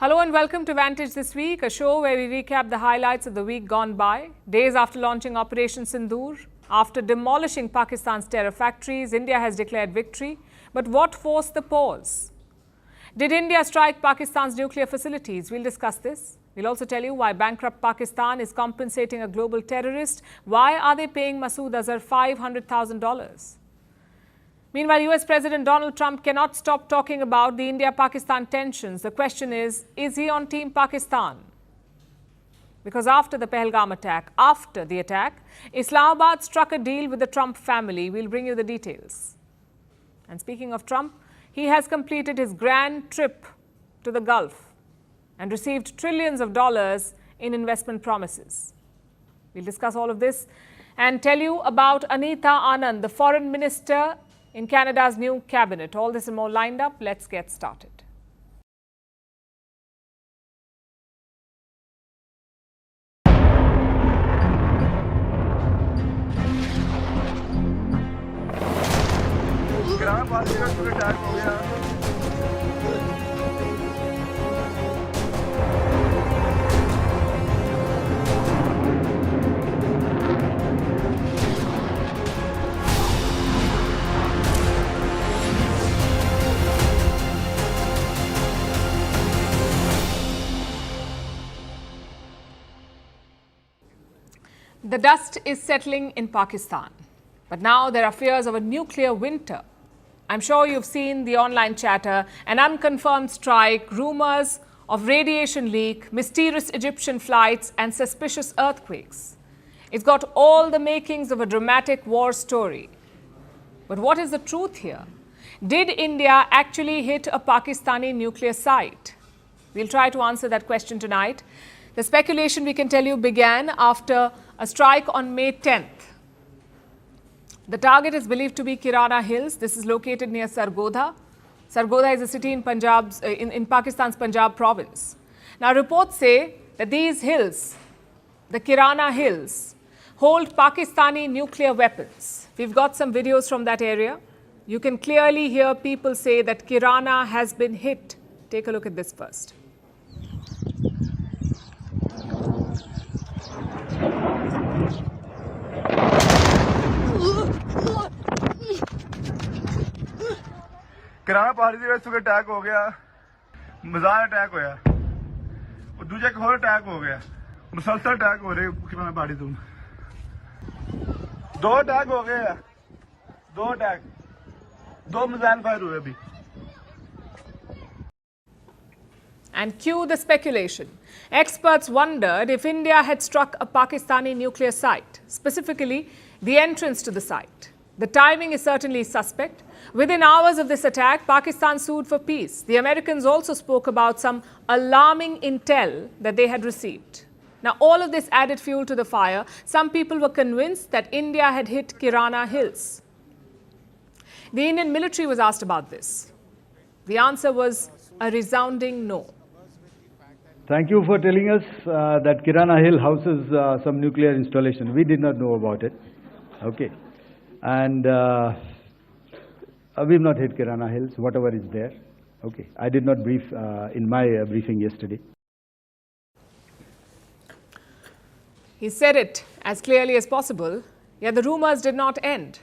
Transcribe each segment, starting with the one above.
Hello and welcome to Vantage This Week, a show where we recap the highlights of the week gone by. Days after launching Operation Sindoor, after demolishing Pakistan's terror factories, India has declared victory. But what forced the pause? Did India strike Pakistan's nuclear facilities? We'll discuss this. We'll also tell you why bankrupt Pakistan is compensating a global terrorist. Why are they paying Masood Azar $500,000? Meanwhile, US President Donald Trump cannot stop talking about the India-Pakistan tensions. The question is he on Team Pakistan? Because after the Pahalgam attack, Islamabad struck a deal with the Trump family. We'll bring you the details. And speaking of Trump, he has completed his grand trip to the Gulf and received trillions of dollars in investment promises. We'll discuss all of this and tell you about Anita, Anand, the foreign minister in Canada's new cabinet. All this and more lined up. Let's get started. The dust is settling in Pakistan, but now there are fears of a nuclear winter. I'm sure you've seen the online chatter, an unconfirmed strike, rumors of radiation leak, mysterious Egyptian flights and suspicious earthquakes. It's got all the makings of a dramatic war story. But what is the truth here? Did India actually hit a Pakistani nuclear site? We'll try to answer that question tonight. The speculation, we can tell you, began after a strike on May 10th. The target is believed to be Kirana Hills. This is located near Sargodha. Sargodha is a city in Pakistan's Punjab province. Now, reports say that these hills, the Kirana Hills, hold Pakistani nuclear weapons. We've got some videos from that area. You can clearly hear people say that Kirana has been hit. Take a look at this first. किराना पहाड़ी ਦੇ ਵਿੱਚ ਸੁਗੇ attack ਹੋ ਗਿਆ ਮਜ਼ਾਰ attack ਹੋਇਆ ਉਹ ਦੂਜਾ ਇੱਕ ਹੋਰ ਅਟੈਕ ਹੋ ਗਿਆ ਮੁਸਲਸਲ ਅਟੈਕ ਹੋ ਰਹੇ ਕਿਰਾਨਾ ਪਹਾੜੀ ਤੋਂ ਦੋ ਅਟੈਕ ਹੋ ਗਏ ਦੋ ਮਿਜ਼ਾਈਲ ਫਾਇਰ ਹੋਏ ਅਭੀ And cue the speculation. Experts wondered if India had struck a Pakistani nuclear site, specifically the entrance to the site. The timing is certainly suspect. Within hours of this attack, Pakistan sued for peace. The Americans also spoke about some alarming intel that they had received. Now, all of this added fuel to the fire. Some people were convinced that India had hit Kirana Hills. The Indian military was asked about this. The answer was a resounding no. Thank you for telling us that Kirana Hill houses some nuclear installation. We did not know about it. Okay. And we've not hit Kirana Hills, whatever is there. Okay. I did not brief in my briefing yesterday. He said it as clearly as possible, yet the rumors did not end.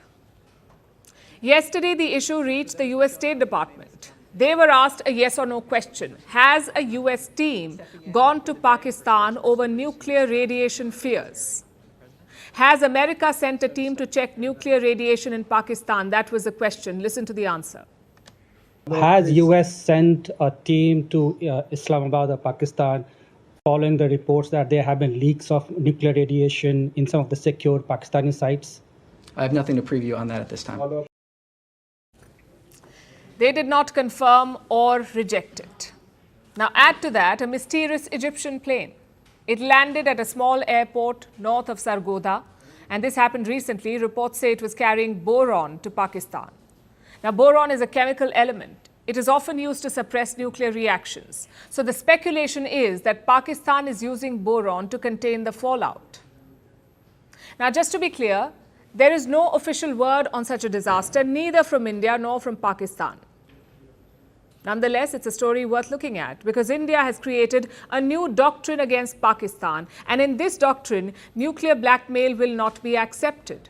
Yesterday, the issue reached the US State Department. They were asked a yes or no question. Has a US team gone to Pakistan over nuclear radiation fears? Has America sent a team to check nuclear radiation in Pakistan? That was the question. Listen to the answer. Has US sent a team to Islamabad or Pakistan following the reports that there have been leaks of nuclear radiation in some of the secure Pakistani sites? I have nothing to preview on that at this time. They did not confirm or reject it. Now add to that a mysterious Egyptian plane. It landed at a small airport north of Sargodha, and this happened recently. Reports say it was carrying boron to Pakistan. Now, boron is a chemical element. It is often used to suppress nuclear reactions. So the speculation is that Pakistan is using boron to contain the fallout. Now, just to be clear, there is no official word on such a disaster, neither from India nor from Pakistan. Nonetheless, it's a story worth looking at because India has created a new doctrine against Pakistan, and in this doctrine, nuclear blackmail will not be accepted.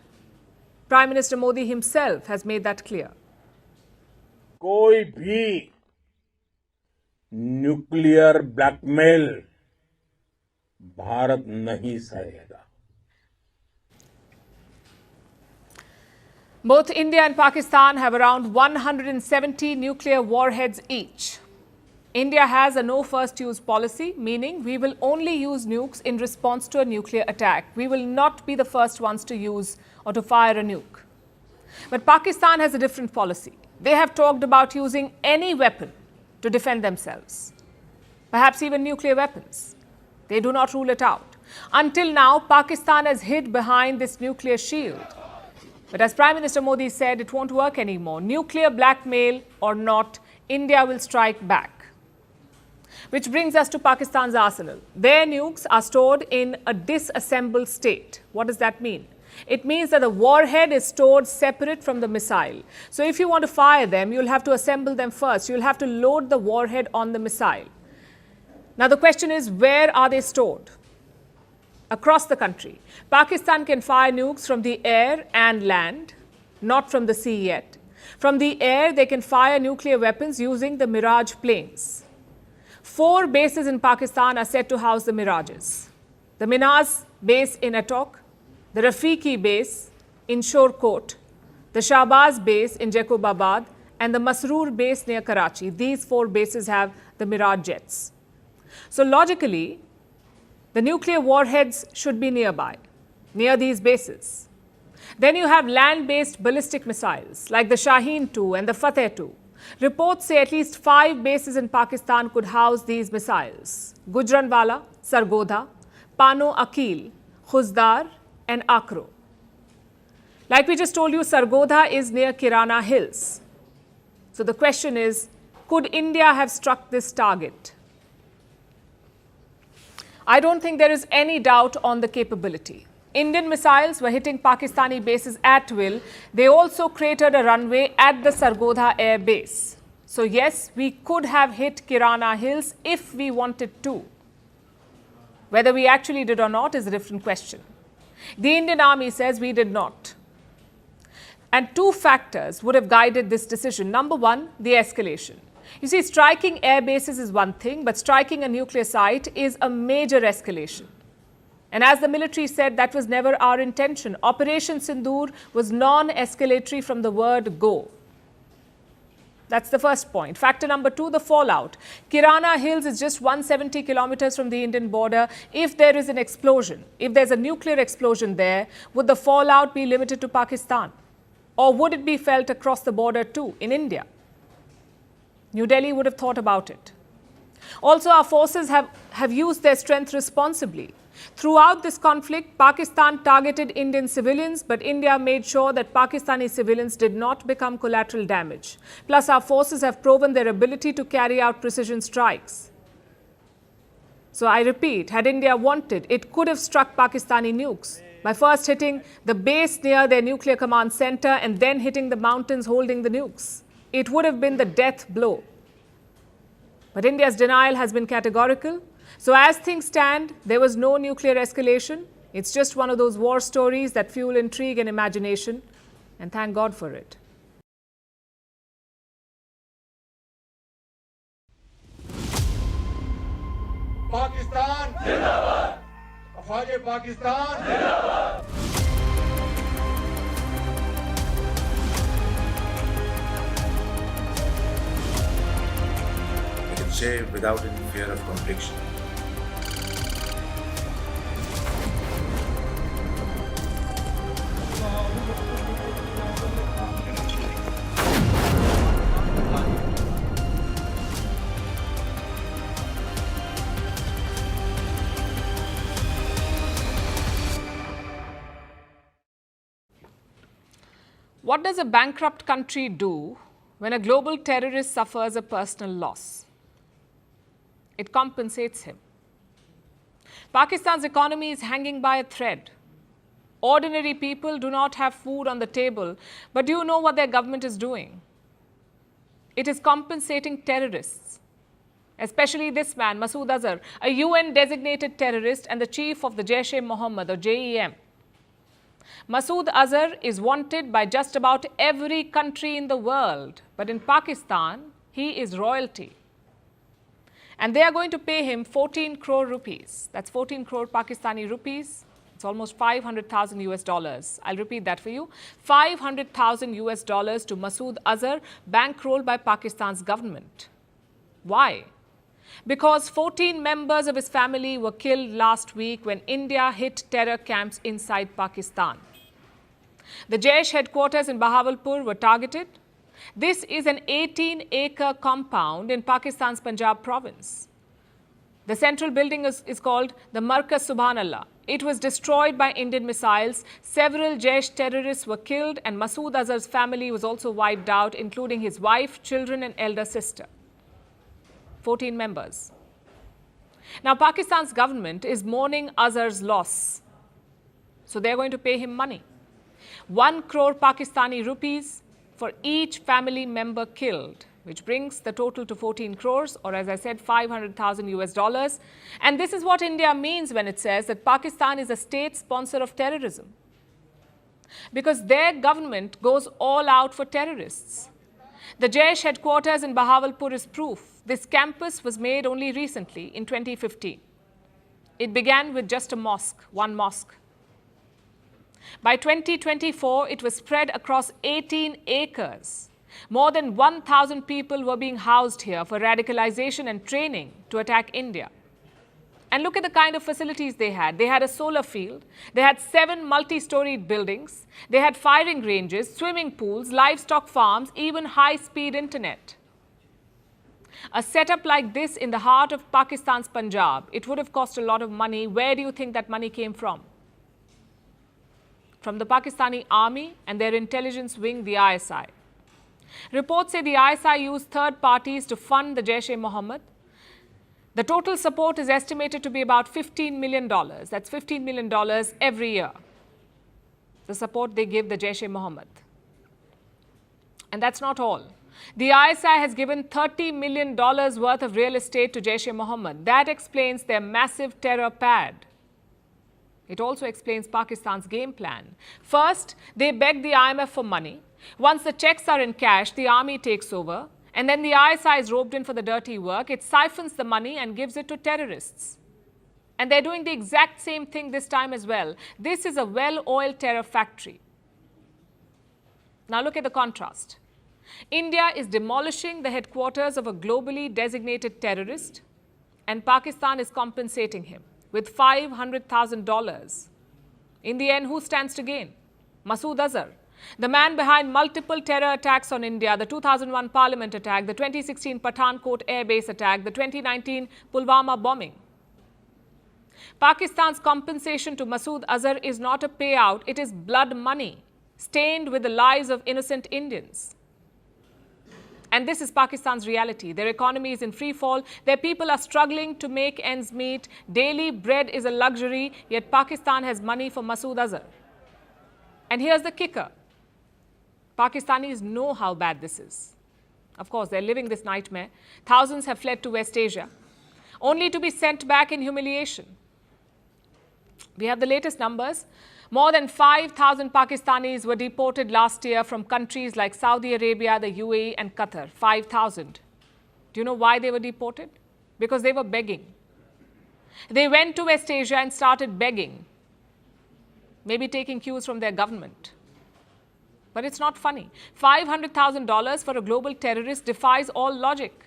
Prime Minister Modi himself has made that clear. कोई भी nuclear blackmail Bharat नहीं सहेगा. Both India and Pakistan have around 170 nuclear warheads each. India has a no first use policy, meaning we will only use nukes in response to a nuclear attack. We will not be the first ones to use or to fire a nuke. But Pakistan has a different policy. They have talked about using any weapon to defend themselves, perhaps even nuclear weapons. They do not rule it out. Until now, Pakistan has hid behind this nuclear shield. But as Prime Minister Modi said, it won't work anymore. Nuclear blackmail or not, India will strike back. Which brings us to Pakistan's arsenal. Their nukes are stored in a disassembled state. What does that mean? It means that the warhead is stored separate from the missile. So if you want to fire them, you'll have to assemble them first. You'll have to load the warhead on the missile. Now the question is, where are they stored? Across the country. Pakistan can fire nukes from the air and land, not from the sea yet. From the air, they can fire nuclear weapons using the Mirage planes. 4 bases in Pakistan are said to house the Mirages. The Minaz base in Attock, the Rafiqi base in Shorkot, the Shahbaz base in Jacobabad, and the Masroor base near Karachi. These 4 bases have the Mirage jets. So logically, the nuclear warheads should be nearby, near these bases. Then you have land-based ballistic missiles like the Shaheen 2 and the Fateh 2. Reports say at least 5 bases in Pakistan could house these missiles: Gujranwala, Sargodha, Pano Akil, Khuzdar, and Akro. Like we just told you, Sargodha is near Kirana Hills. So the question is, could India have struck this target? I don't think there is any doubt on the capability. Indian missiles were hitting Pakistani bases at will. They also cratered a runway at the Sargodha Air Base. So yes, we could have hit Kirana Hills if we wanted to. Whether we actually did or not is a different question. The Indian Army says we did not. And 2 factors would have guided this decision. Number 1, the escalation. You see, striking air bases is one thing, but striking a nuclear site is a major escalation. And as the military said, that was never our intention. Operation Sindoor was non-escalatory from the word go. That's the first point. Factor number 2, the fallout. Kirana Hills is just 170 kilometers from the Indian border. If there is an explosion, if there's a nuclear explosion there, would the fallout be limited to Pakistan? Or would it be felt across the border too, in India? New Delhi would have thought about it. Also, our forces have used their strength responsibly. Throughout this conflict, Pakistan targeted Indian civilians, but India made sure that Pakistani civilians did not become collateral damage. Plus, our forces have proven their ability to carry out precision strikes. So I repeat, had India wanted, it could have struck Pakistani nukes by first hitting the base near their nuclear command center and then hitting the mountains holding the nukes. It would have been the death blow. But India's denial has been categorical. So as things stand, there was no nuclear escalation. It's just one of those war stories that fuel intrigue and imagination. And thank God for it. Pakistan Zindabad. Afwaje Pakistan Zindabad. I can say without any fear of contradiction. What does a bankrupt country do when a global terrorist suffers a personal loss? It compensates him. Pakistan's economy is hanging by a thread. Ordinary people do not have food on the table, but do you know what their government is doing? It is compensating terrorists, especially this man, Masood Azar, a UN-designated terrorist and the chief of the Jaish-e-Mohammed or JEM. Masood Azar is wanted by just about every country in the world, but in Pakistan, he is royalty. And they are going to pay him 14 crore rupees. That's 14 crore Pakistani rupees. It's almost 500,000 US dollars. I'll repeat that for you. 500,000 US dollars to Masood Azar, bankrolled by Pakistan's government. Why? Because 14 members of his family were killed last week when India hit terror camps inside Pakistan. The Jaish headquarters in Bahawalpur were targeted. This is an 18-acre compound in Pakistan's Punjab province. The central building is called the Markaz Subhanallah. It was destroyed by Indian missiles. Several Jaish terrorists were killed and Masood Azar's family was also wiped out, including his wife, children and elder sister. 14 members. Now, Pakistan's government is mourning Azar's loss. So they're going to pay him money. 1 crore Pakistani rupees for each family member killed, which brings the total to 14 crores, or as I said, 500,000 US dollars. And this is what India means when it says that Pakistan is a state sponsor of terrorism. Because their government goes all out for terrorists. The Jaish headquarters in Bahawalpur is proof. This campus was made only recently, in 2015. It began with just a mosque, one mosque. By 2024, it was spread across 18 acres. More than 1,000 people were being housed here for radicalization and training to attack India. And look at the kind of facilities they had. They had a solar field. They had 7 multi-storied buildings. They had firing ranges, swimming pools, livestock farms, even high-speed internet. A setup like this in the heart of Pakistan's Punjab, it would have cost a lot of money. Where do you think that money came from? From the Pakistani army and their intelligence wing, the ISI. Reports say the ISI used third parties to fund the Jaish-e-Mohammed. The total support is estimated to be about $15 million. That's $15 million every year. The support they give the Jaish-e-Mohammed. And that's not all. The ISI has given $30 million worth of real estate to Jaish-e-Mohammed. That explains their massive terror pad. It also explains Pakistan's game plan. First, they beg the IMF for money. Once the checks are in cash, the army takes over. And then the ISI is roped in for the dirty work. It siphons the money and gives it to terrorists. And they're doing the exact same thing this time as well. This is a well-oiled terror factory. Now look at the contrast. India is demolishing the headquarters of a globally designated terrorist, and Pakistan is compensating him with $500,000. In the end, who stands to gain? Masood Azar, the man behind multiple terror attacks on India, the 2001 Parliament attack, the 2016 Pathankot air base attack, the 2019 Pulwama bombing. Pakistan's compensation to Masood Azar is not a payout, it is blood money, stained with the lives of innocent Indians. And this is Pakistan's reality. Their economy is in free fall. Their people are struggling to make ends meet. Daily bread is a luxury, yet Pakistan has money for Masood Azar. And here's the kicker. Pakistanis know how bad this is. Of course, they're living this nightmare. Thousands have fled to West Asia, only to be sent back in humiliation. We have the latest numbers. More than 5,000 Pakistanis were deported last year from countries like Saudi Arabia, the UAE and Qatar. 5,000. Do you know why they were deported? Because they were begging. They went to West Asia and started begging, maybe taking cues from their government. But it's not funny. $500,000 for a global terrorist defies all logic.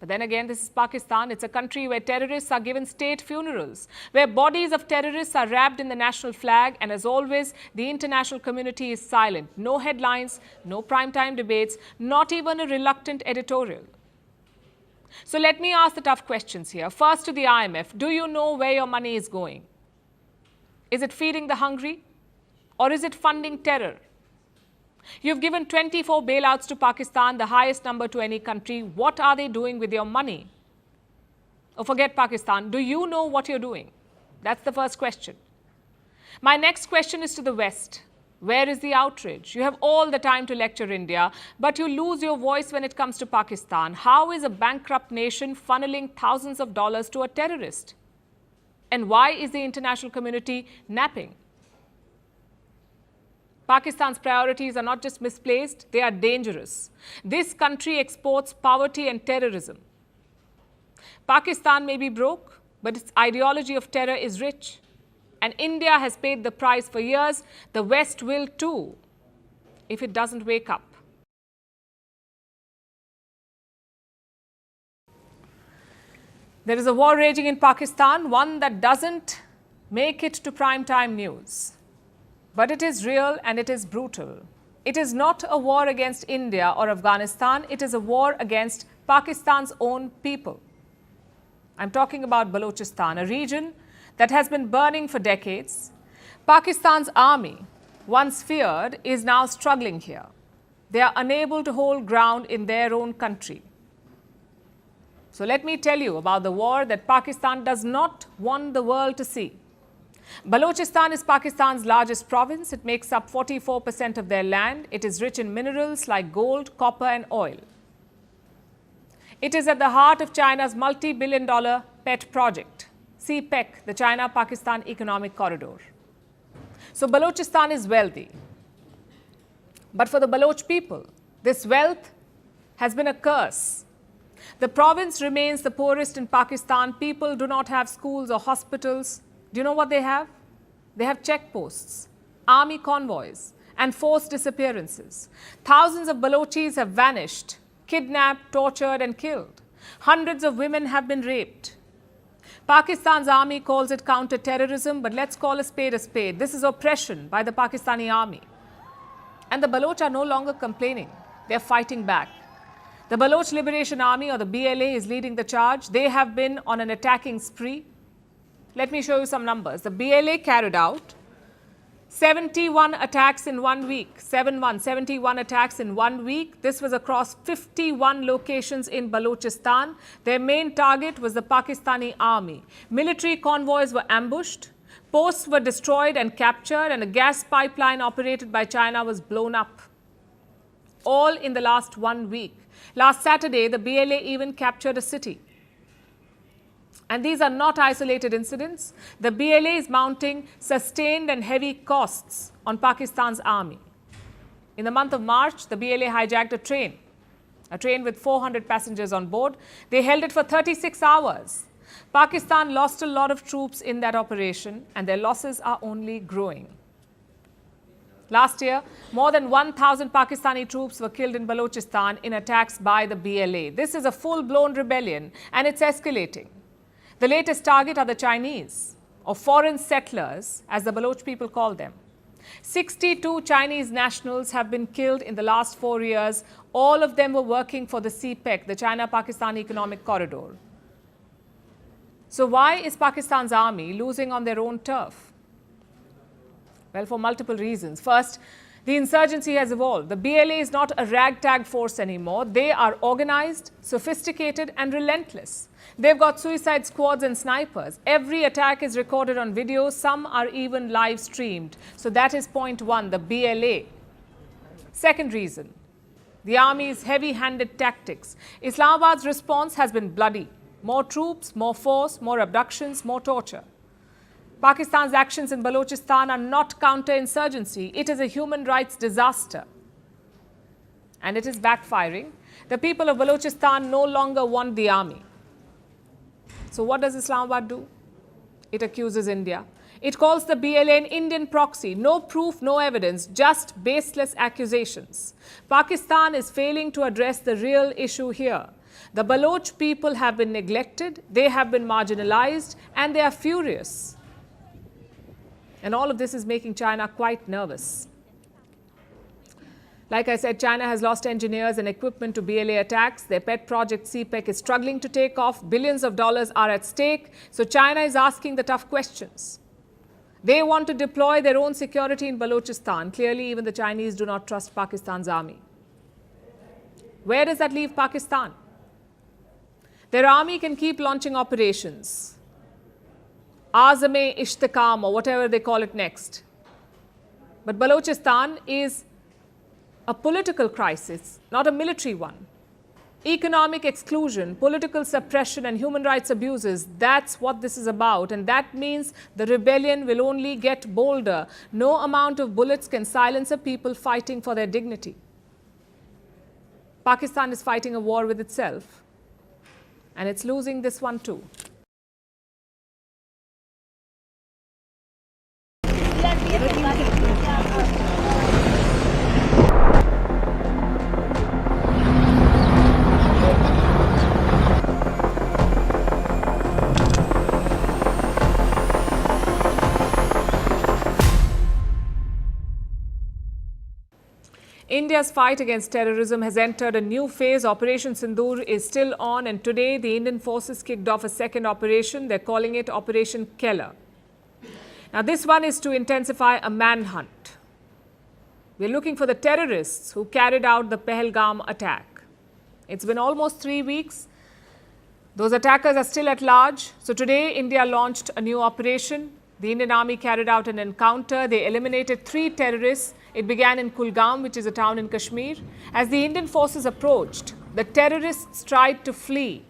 But then again, this is Pakistan. It's a country where terrorists are given state funerals, where bodies of terrorists are wrapped in the national flag, and as always, the international community is silent. No headlines, no primetime debates, not even a reluctant editorial. So let me ask the tough questions here. First to the IMF, do you know where your money is going? Is it feeding the hungry, or is it funding terror? You've given 24 bailouts to Pakistan, the highest number to any country. What are they doing with your money? Or forget Pakistan, do you know what you're doing? That's the first question. My next question is to the West. Where is the outrage? You have all the time to lecture India, but you lose your voice when it comes to Pakistan. How is a bankrupt nation funneling thousands of dollars to a terrorist? And why is the international community napping? Pakistan's priorities are not just misplaced, they are dangerous. This country exports poverty and terrorism. Pakistan may be broke, but its ideology of terror is rich. And India has paid the price for years. The West will too, if it doesn't wake up. There is a war raging in Pakistan, one that doesn't make it to primetime news. But it is real and it is brutal. It is not a war against India or Afghanistan. It is a war against Pakistan's own people. I'm talking about Balochistan, a region that has been burning for decades. Pakistan's army, once feared, is now struggling here. They are unable to hold ground in their own country. So let me tell you about the war that Pakistan does not want the world to see. Balochistan is Pakistan's largest province. It makes up 44% of their land. It is rich in minerals like gold, copper and oil. It is at the heart of China's multi-billion-dollar pet project, CPEC, the China-Pakistan Economic Corridor. So Balochistan is wealthy. But for the Baloch people, this wealth has been a curse. The province remains the poorest in Pakistan. People do not have schools or hospitals. Do you know what they have? They have checkposts, army convoys, and forced disappearances. Thousands of Balochis have vanished, kidnapped, tortured, and killed. Hundreds of women have been raped. Pakistan's army calls it counter-terrorism, but let's call a spade a spade. This is oppression by the Pakistani army. And the Baloch are no longer complaining. They're fighting back. The Baloch Liberation Army, or the BLA, is leading the charge. They have been on an attacking spree. Let me show you some numbers. The BLA carried out 71 attacks in 1 week. 71 attacks in 1 week. This was across 51 locations in Balochistan. Their main target was the Pakistani army. Military convoys were ambushed. Posts were destroyed and captured, and a gas pipeline operated by China was blown up. All in the last 1 week. Last Saturday, the BLA even captured a city. And these are not isolated incidents. The BLA is mounting sustained and heavy costs on Pakistan's army. In the month of March, the BLA hijacked a train with 400 passengers on board. They held it for 36 hours. Pakistan lost a lot of troops in that operation, and their losses are only growing. Last year, more than 1,000 Pakistani troops were killed in Balochistan in attacks by the BLA. This is a full-blown rebellion, and it's escalating. The latest target are the Chinese, or foreign settlers, as the Baloch people call them. 62 Chinese nationals have been killed in the last 4 years. All of them were working for the CPEC, the China-Pakistan Economic Corridor. So why is Pakistan's army losing on their own turf? Well, for multiple reasons. First, the insurgency has evolved. The BLA is not a ragtag force anymore. They are organized, sophisticated, and relentless. They've got suicide squads and snipers. Every attack is recorded on video. Some are even live streamed. So that is point one, the BLA. Second reason, the army's heavy-handed tactics. Islamabad's response has been bloody. More troops, more force, more abductions, more torture. Pakistan's actions in Balochistan are not counter-insurgency. It is a human rights disaster. And it is backfiring. The people of Balochistan no longer want the army. So what does Islamabad do? It accuses India. It calls the BLA an Indian proxy. No proof, no evidence, just baseless accusations. Pakistan is failing to address the real issue here. The Baloch people have been neglected, they have been marginalized, and they are furious. And all of this is making China quite nervous. Like I said, China has lost engineers and equipment to BLA attacks. Their pet project CPEC is struggling to take off. Billions of dollars are at stake. So China is asking the tough questions. They want to deploy their own security in Balochistan. Clearly, even the Chinese do not trust Pakistan's army. Where does that leave Pakistan? Their army can keep launching operations. Azam-e-Ishtikam, or whatever they call it next. But Balochistan is a political crisis, not a military one. Economic exclusion, political suppression and human rights abuses, that's what this is about. And that means the rebellion will only get bolder. No amount of bullets can silence a people fighting for their dignity. Pakistan is fighting a war with itself. And it's losing this one too. India's fight against terrorism has entered a new phase. Operation Sindoor is still on, and today the Indian forces kicked off a second operation. They're calling it Operation Keller. Now, this one is to intensify a manhunt. We're looking for the terrorists who carried out the Pahalgam attack. It's been almost 3 weeks. Those attackers are still at large. So today, India launched a new operation. The Indian Army carried out an encounter. They eliminated 3 terrorists. It began in Kulgam, which is a town in Kashmir. As the Indian forces approached, the terrorists tried to flee,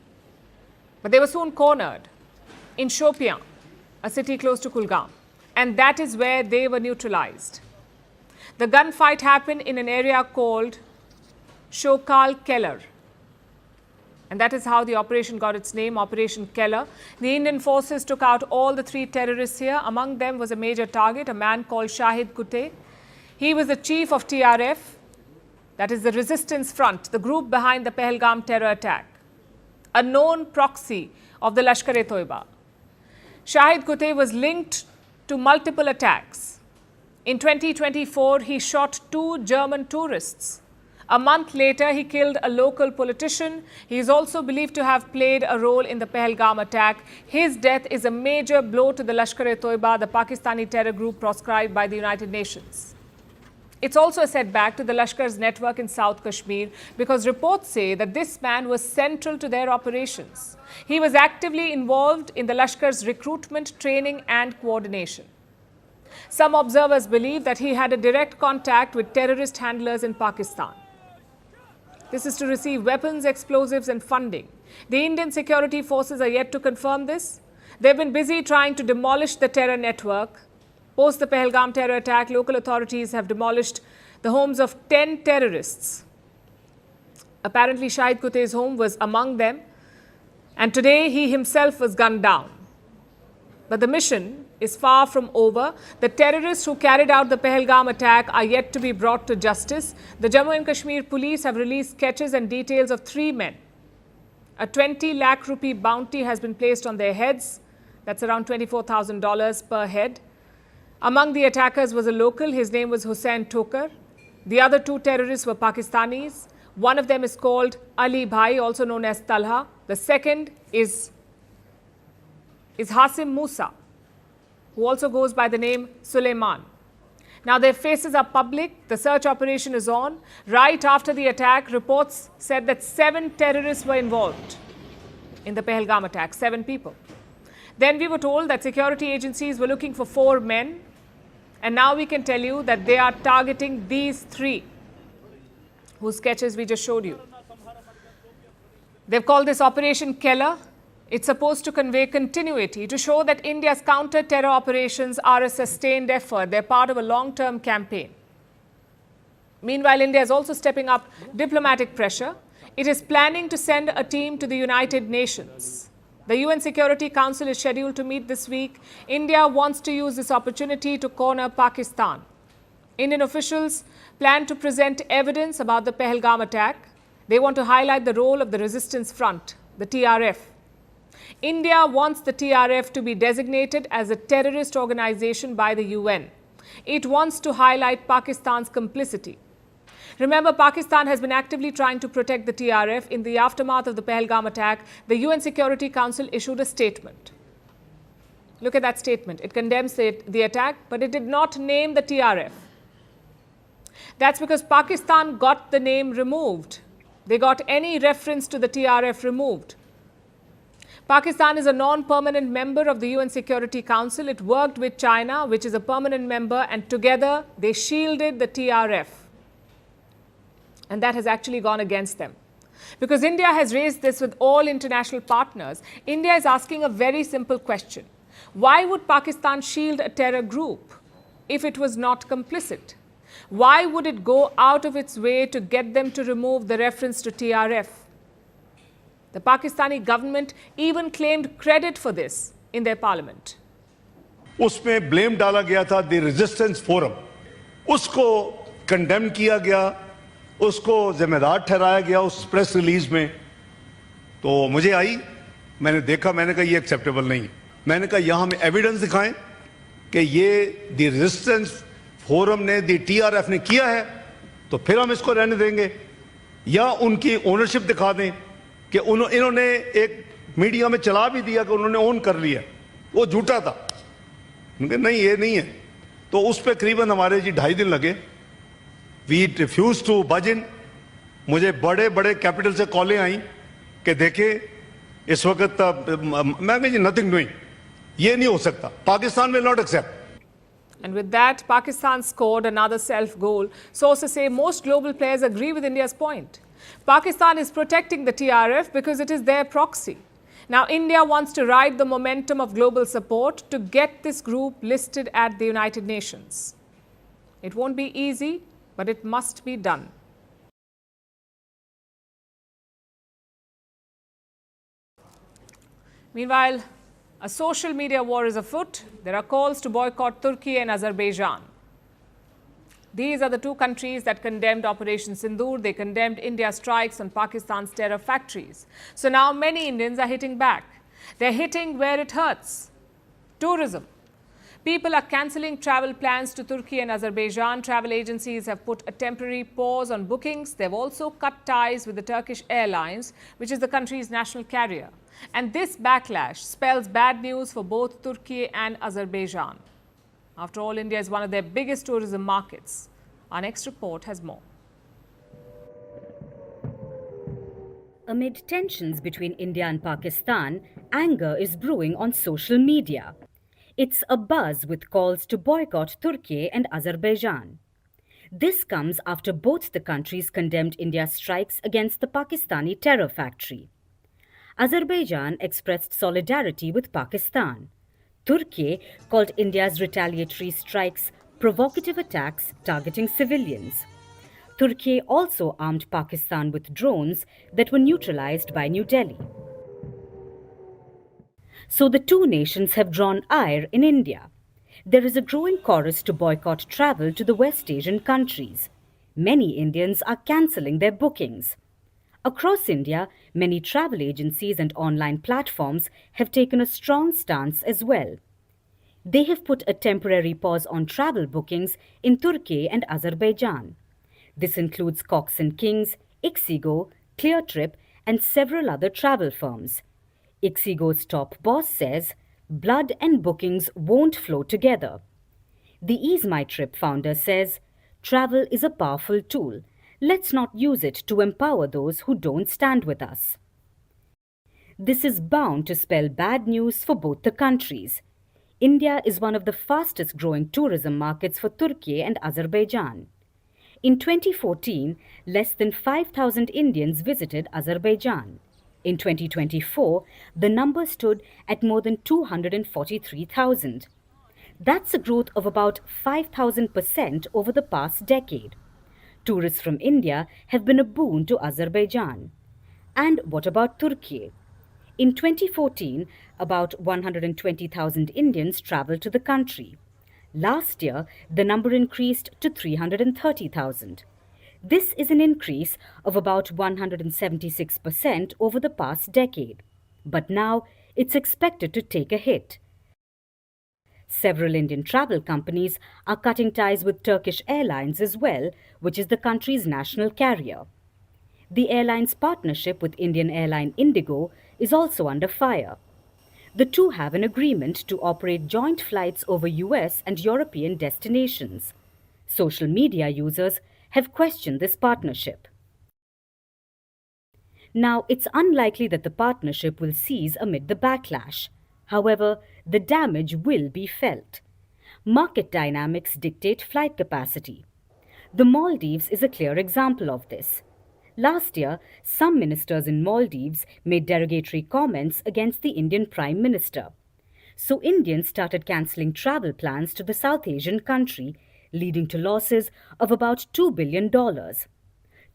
but they were soon cornered in Shopian, a city close to Kulgam, and that is where they were neutralized. The gunfight happened in an area called Shokal Keller, and that is how the operation got its name, Operation Keller. The Indian forces took out all the 3 terrorists here. Among them was a major target, a man called Shahid Kute. He was the chief of TRF, that is the Resistance Front, the group behind the Pahalgam terror attack, a known proxy of the Lashkar-e-Toiba. Shahid Kute was linked to multiple attacks. In 2024, he shot 2 German tourists. A month later, he killed a local politician. He is also believed to have played a role in the Pahalgam attack. His death is a major blow to the Lashkar-e-Toiba, the Pakistani terror group proscribed by the United Nations. It's also a setback to the Lashkar's network in South Kashmir because reports say that this man was central to their operations. He was actively involved in the Lashkar's recruitment, training and coordination. Some observers believe that he had a direct contact with terrorist handlers in Pakistan. This is to receive weapons, explosives and funding. The Indian security forces are yet to confirm this. They've been busy trying to demolish the terror network. Post the Pahalgam terror attack, local authorities have demolished the homes of 10 terrorists. Apparently, Shahid Kute's home was among them, and today he himself was gunned down. But the mission is far from over. The terrorists who carried out the Pahalgam attack are yet to be brought to justice. The Jammu and Kashmir police have released sketches and details of 3 men. A 20 lakh rupee bounty has been placed on their heads. That's around $24,000 per head. Among the attackers was a local. His name was Hussain Tokar. The other 2 terrorists were Pakistanis. One of them is called Ali Bhai, also known as Talha. The second is Hasim Musa, who also goes by the name Suleiman. Now, their faces are public. The search operation is on. Right after the attack, reports said that 7 terrorists were involved in the Pahalgam attack, 7 people. Then we were told that security agencies were looking for 4 men. And now we can tell you that they are targeting these 3, whose sketches we just showed you. They've called this Operation Keller. It's supposed to convey continuity, to show that India's counter-terror operations are a sustained effort. They're part of a long-term campaign. Meanwhile, India is also stepping up diplomatic pressure. It is planning to send a team to the United Nations. The UN Security Council is scheduled to meet this week. India wants to use this opportunity to corner Pakistan. Indian officials plan to present evidence about the Pahalgam attack. They want to highlight the role of the Resistance Front, the TRF. India wants the TRF to be designated as a terrorist organization by the UN. It wants to highlight Pakistan's complicity. Remember, Pakistan has been actively trying to protect the TRF. In the aftermath of the Pahalgam attack, the UN Security Council issued a statement. Look at that statement. It condemns the attack, but it did not name the TRF. That's because Pakistan got the name removed. They got any reference to the TRF removed. Pakistan is a non-permanent member of the UN Security Council. It worked with China, which is a permanent member, and together they shielded the TRF. And that has actually gone against them. Because India has raised this with all international partners, India is asking a very simple question. Why would Pakistan shield a terror group if it was not complicit? Why would it go out of its way to get them to remove the reference to TRF? The Pakistani government even claimed credit for this in their parliament. उसमें blame डाला गया था the resistance forum, उसको condemn किया गया, उसको जिम्मेदार ठहराया गया उस प्रेस रिलीज में। तो मुझे आई, मैंने देखा, मैंने कहा ये एक्सेप्टेबल नहीं। मैंने कहा यहां हमें एविडेंस दिखाएं कि ये द रेजिस्टेंस फोरम ने, द टीआरएफ ने किया है, तो फिर हम इसको रहने देंगे, या उनकी ओनरशिप दिखा दें कि इन्होंने एक मीडिया में चला भी दिया कि उन्होंने ओन कर लिया, वो झूठा था। उनके नहीं, ये नहीं है। तो उस पर करीबन हमारे जी 2.5 दिन लगे। वी रिफ्यूज टू बज इन। मुझे बड़े बड़े कैपिटल से कॉलें आई कि देखें इस वक्त मैं कहा जी नथिंग डूइंग, ये नहीं हो सकता, Pakistan will not accept. And with that, Pakistan scored another self-goal. Sources say most global players agree with India's point. Pakistan is protecting the TRF because it is their proxy. Now, India wants to ride the momentum of global support to get this group listed at the United Nations. It won't be easy, but it must be done. Meanwhile, a social media war is afoot. There are calls to boycott Turkey and Azerbaijan. These are the two countries that condemned Operation Sindoor. They condemned India's strikes on Pakistan's terror factories. So now many Indians are hitting back. They're hitting where it hurts. Tourism. People are cancelling travel plans to Turkey and Azerbaijan. Travel agencies have put a temporary pause on bookings. They've also cut ties with the Turkish Airlines, which is the country's national carrier. And this backlash spells bad news for both Turkey and Azerbaijan. After all, India is one of their biggest tourism markets. Our next report has more. Amid tensions between India and Pakistan, anger is brewing on social media. It's abuzz with calls to boycott Turkey and Azerbaijan. This comes after both the countries condemned India's strikes against the Pakistani terror factory. Azerbaijan expressed solidarity with Pakistan. Turkey called India's retaliatory strikes provocative attacks targeting civilians. Turkey also armed Pakistan with drones that were neutralized by New Delhi. So the two nations have drawn ire in India. There is a growing chorus to boycott travel to the West Asian countries. Many Indians are cancelling their bookings. Across India, many travel agencies and online platforms have taken a strong stance as well. They have put a temporary pause on travel bookings in Turkey and Azerbaijan. This includes Cox & Kings, Ixigo, ClearTrip, and several other travel firms. Ixigo's top boss says, blood and bookings won't flow together. The Ease My Trip founder says, travel is a powerful tool. Let's not use it to empower those who don't stand with us. This is bound to spell bad news for both the countries. India is one of the fastest growing tourism markets for Turkey and Azerbaijan. In 2014, less than 5,000 Indians visited Azerbaijan. In 2024, the number stood at more than 243,000. That's a growth of about 5,000% over the past decade. Tourists from India have been a boon to Azerbaijan. And what about Turkey? In 2014, about 120,000 Indians traveled to the country. Last year, the number increased to 330,000. This is an increase of about 176% over the past decade. But now, it's expected to take a hit. Several Indian travel companies are cutting ties with Turkish Airlines as well, which is the country's national carrier. The airline's partnership with Indian airline Indigo is also under fire. The two have an agreement to operate joint flights over US and European destinations. Social media users have questioned this partnership. Now, it's unlikely that the partnership will cease amid the backlash. However, the damage will be felt. Market dynamics dictate flight capacity. The Maldives is a clear example of this. Last year, some ministers in Maldives made derogatory comments against the Indian Prime Minister. So Indians started cancelling travel plans to the South Asian country, leading to losses of about $2 billion.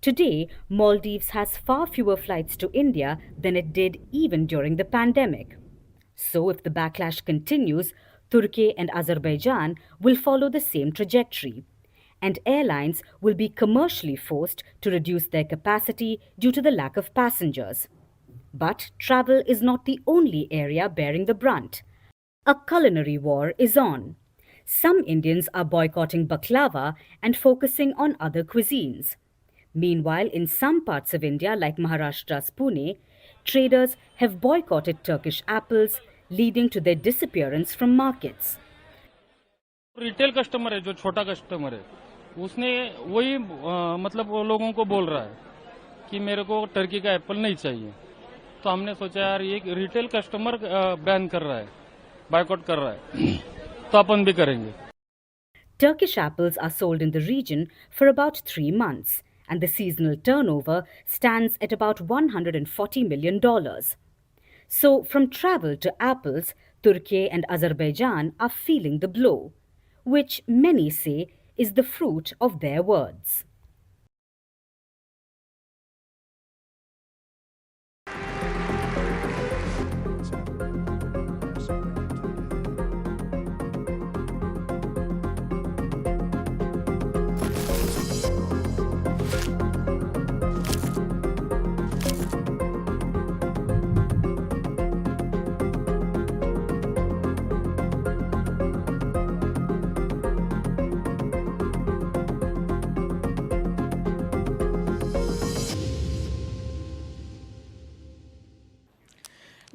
Today, Maldives has far fewer flights to India than it did even during the pandemic. So if the backlash continues, Turkey and Azerbaijan will follow the same trajectory, and airlines will be commercially forced to reduce their capacity due to the lack of passengers. But travel is not the only area bearing the brunt. A culinary war is on. Some Indians are boycotting baklava and focusing on other cuisines. Meanwhile, in some parts of India, like Maharashtra's Pune, traders have boycotted Turkish apples, leading to their disappearance from markets. Retail customer है, जो छोटा customer है, उसने वही मतलब वो लोगों को बोल रहा है कि मेरे को टर्की का एप्पल नहीं चाहिए. तो हमने सोचा यार ये रिटेल कस्टमर बैन कर रहा है, बायकॉट कर रहा है, तो अपन भी करेंगे. Turkish apples are sold in the region for about 3 months, and the seasonal turnover stands at about $140 million. So, from travel to apples, Turkey and Azerbaijan are feeling the blow, which many say is the fruit of their words.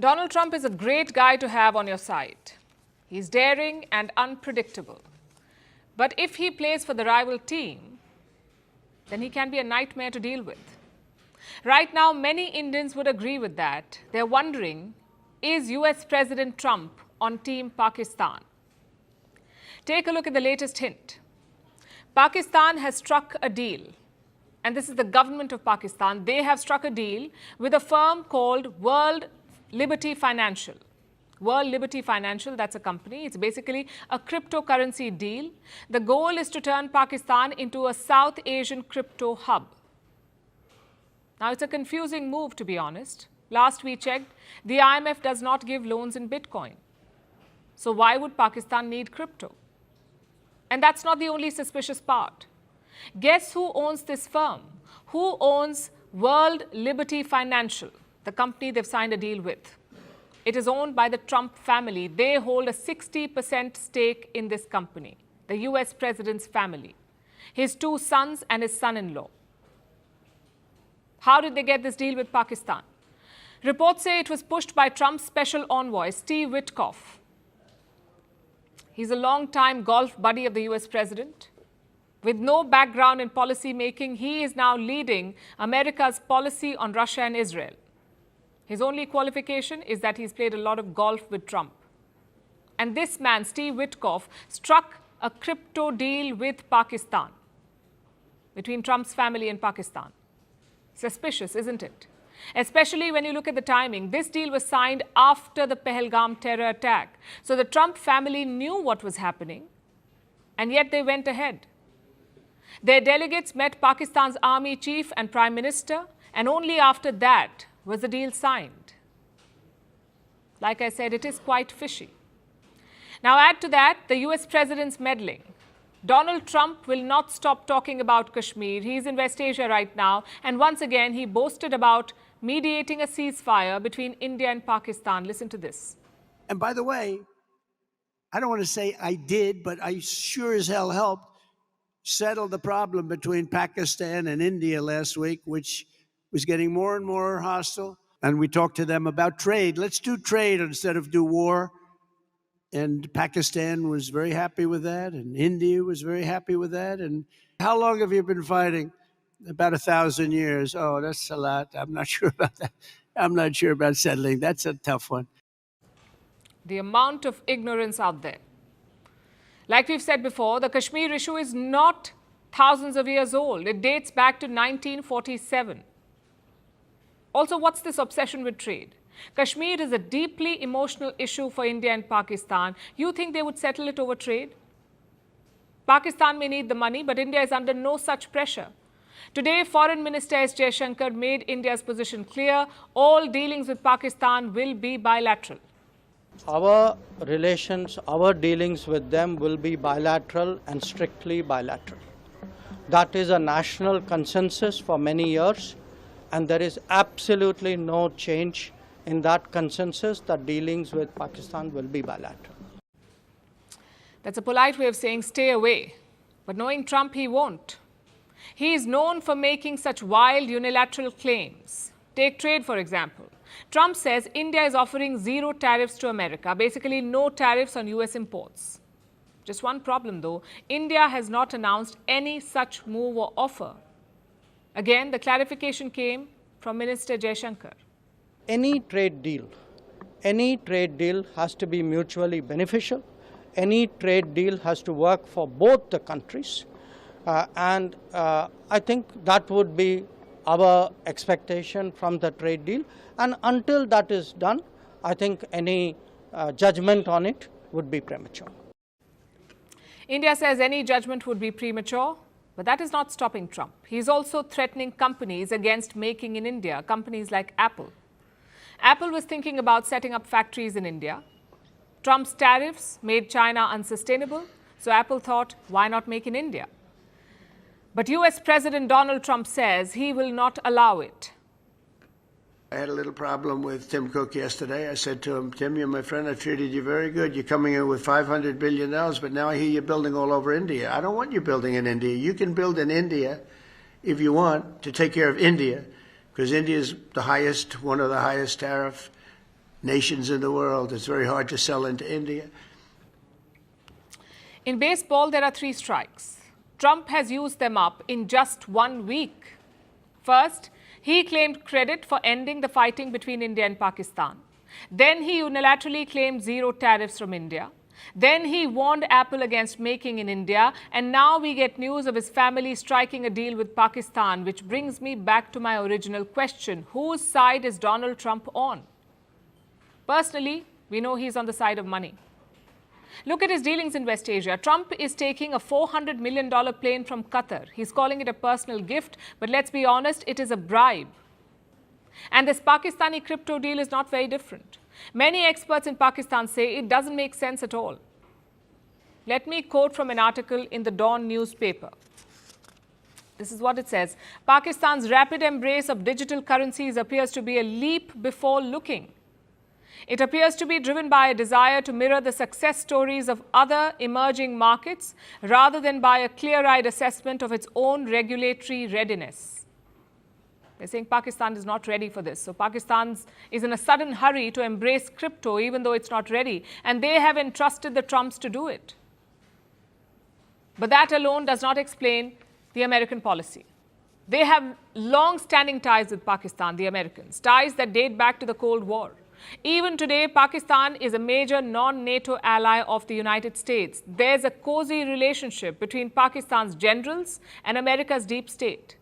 Donald Trump is a great guy to have on your side. He's daring and unpredictable. But if he plays for the rival team, then he can be a nightmare to deal with. Right now, many Indians would agree with that. They're wondering, is US President Trump on Team Pakistan? Take a look at the latest hint. Pakistan has struck a deal. And this is the government of Pakistan. They have struck a deal with a firm called World Liberty Financial. World Liberty Financial, that's a company. It's basically a cryptocurrency deal. The goal is to turn Pakistan into a South Asian crypto hub. Now, it's a confusing move, to be honest. Last we checked, the IMF does not give loans in Bitcoin. So why would Pakistan need crypto? And that's not the only suspicious part. Guess who owns this firm? Who owns World Liberty Financial, the company they've signed a deal with? It is owned by the Trump family. They hold a 60% stake in this company, the US president's family, his 2 sons and his son-in-law. How did they get this deal with Pakistan? Reports say it was pushed by Trump's special envoy, Steve Witkoff. He's a long-time golf buddy of the US president. With no background in policy making, he is now leading America's policy on Russia and Israel. His only qualification is that he's played a lot of golf with Trump. And this man, Steve Witkoff, struck a crypto deal with Pakistan, between Trump's family and Pakistan. Suspicious, isn't it? Especially when you look at the timing. This deal was signed after the Pahalgam terror attack. So the Trump family knew what was happening, and yet they went ahead. Their delegates met Pakistan's army chief and prime minister, and only after that was the deal signed. Like I said, it is quite fishy. Now add to that the US president's meddling. Donald Trump will not stop talking about Kashmir. He's in West Asia right now, and once again he boasted about mediating a ceasefire between India and Pakistan. Listen to this. And by the way, I don't want to say I did, but I sure as hell helped settle the problem between Pakistan and India last week, which was getting more and more hostile. And we talked to them about trade. Let's do trade instead of do war. And Pakistan was very happy with that, and India was very happy with that. And how long have you been fighting? About 1,000 years. Oh, that's a lot. I'm not sure about that. I'm not sure about settling. That's a tough one. The amount of ignorance out there. Like we've said before, the Kashmir issue is not thousands of years old. It dates back to 1947. Also, what's this obsession with trade? Kashmir is a deeply emotional issue for India and Pakistan. You think they would settle it over trade? Pakistan may need the money, but India is under no such pressure. Today, Foreign Minister S. Jaishankar made India's position clear. All dealings with Pakistan will be bilateral. Our relations, our dealings with them will be bilateral and strictly bilateral. That is a national consensus for many years, and there is absolutely no change in that consensus that dealings with Pakistan will be bilateral. That's a polite way of saying stay away. But knowing Trump, he won't. He is known for making such wild unilateral claims. Take trade, for example. Trump says India is offering zero tariffs to America, basically no tariffs on US imports. Just one problem though, India has not announced any such move or offer. Again, the clarification came from Minister Jaishankar. Any trade deal has to be mutually beneficial. Any trade deal has to work for both the countries. And I think that would be our expectation from the trade deal. And until that is done, I think any judgment on it would be premature. India says any judgment would be premature, but that is not stopping Trump. He is also threatening companies against making in India, companies like Apple. Apple was thinking about setting up factories in India. Trump's tariffs made China unsustainable, so Apple thought, why not make in India? But US President Donald Trump says he will not allow it. I had a little problem with Tim Cook yesterday. I said to him, Tim, you're my friend. I've treated you very good. You're coming in with $500 billion, but now I hear you're building all over India. I don't want you building in India. You can build in India if you want to take care of India, because India is one of the highest tariff nations in the world. It's very hard to sell into India. In baseball, there are 3 strikes. Trump has used them up in just 1 week. First, he claimed credit for ending the fighting between India and Pakistan. Then he unilaterally claimed zero tariffs from India. Then he warned Apple against making in India. And now we get news of his family striking a deal with Pakistan, which brings me back to my original question. Whose side is Donald Trump on? Personally, we know he's on the side of money. Look at his dealings in West Asia. Trump is taking a $400 million plane from Qatar. He's calling it a personal gift, but let's be honest, it is a bribe. And this Pakistani crypto deal is not very different. Many experts in Pakistan say it doesn't make sense at all. Let me quote from an article in the Dawn newspaper. This is what it says. Pakistan's rapid embrace of digital currencies appears to be a leap before looking. It appears to be driven by a desire to mirror the success stories of other emerging markets rather than by a clear-eyed assessment of its own regulatory readiness. They're saying Pakistan is not ready for this. So Pakistan is in a sudden hurry to embrace crypto even though it's not ready. And they have entrusted the Trumps to do it. But that alone does not explain the American policy. They have long-standing ties with Pakistan, the Americans, ties that date back to the Cold War. Even today, Pakistan is a major non-NATO ally of the United States. There's a cozy relationship between Pakistan's generals and America's deep state.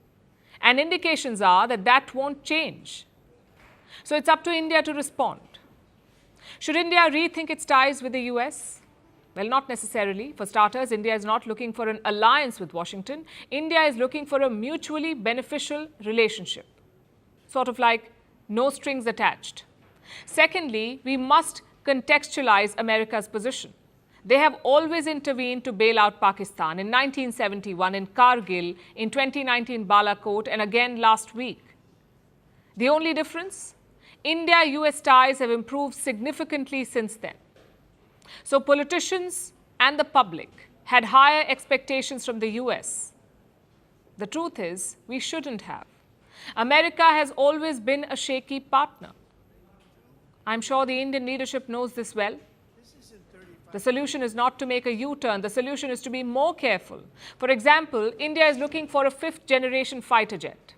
And indications are that that won't change. So it's up to India to respond. Should India rethink its ties with the US? Well, not necessarily. For starters, India is not looking for an alliance with Washington. India is looking for a mutually beneficial relationship. Sort of like no strings attached. Secondly, we must contextualize America's position. They have always intervened to bail out Pakistan in 1971, in Kargil, in 2019 Balakot, and again last week. The only difference? India-US ties have improved significantly since then. So politicians and the public had higher expectations from the US. The truth is, we shouldn't have. America has always been a shaky partner. I'm sure the Indian leadership knows this well. The solution is not to make a U-turn. The solution is to be more careful. For example, India is looking for a fifth-generation fighter jet.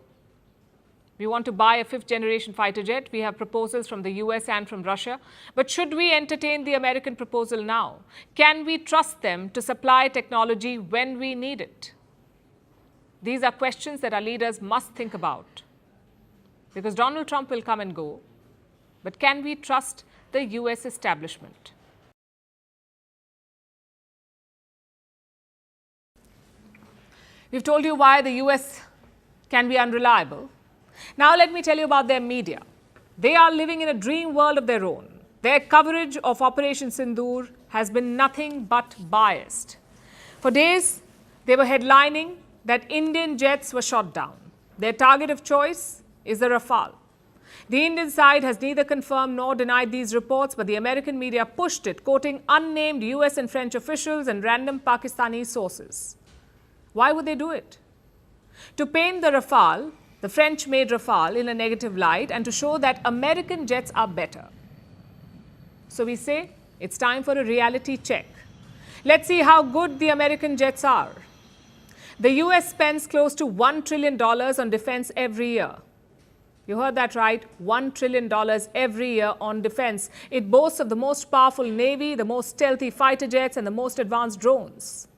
We want to buy a fifth-generation fighter jet. We have proposals from the US and from Russia. But should we entertain the American proposal now? Can we trust them to supply technology when we need it? These are questions that our leaders must think about. Because Donald Trump will come and go. But can we trust the US establishment? We've told you why the US can be unreliable. Now let me tell you about their media. They are living in a dream world of their own. Their coverage of Operation Sindoor has been nothing but biased. For days, they were headlining that Indian jets were shot down. Their target of choice is the Rafale. The Indian side has neither confirmed nor denied these reports, but the American media pushed it, quoting unnamed US and French officials and random Pakistani sources. Why would they do it? To paint the Rafale, the French-made Rafale, in a negative light and to show that American jets are better. So we say it's time for a reality check. Let's see how good the American jets are. The US spends close to $1 trillion on defense every year. You heard that right, $1 trillion every year on defense. It boasts of the most powerful navy, the most stealthy fighter jets, and the most advanced drones.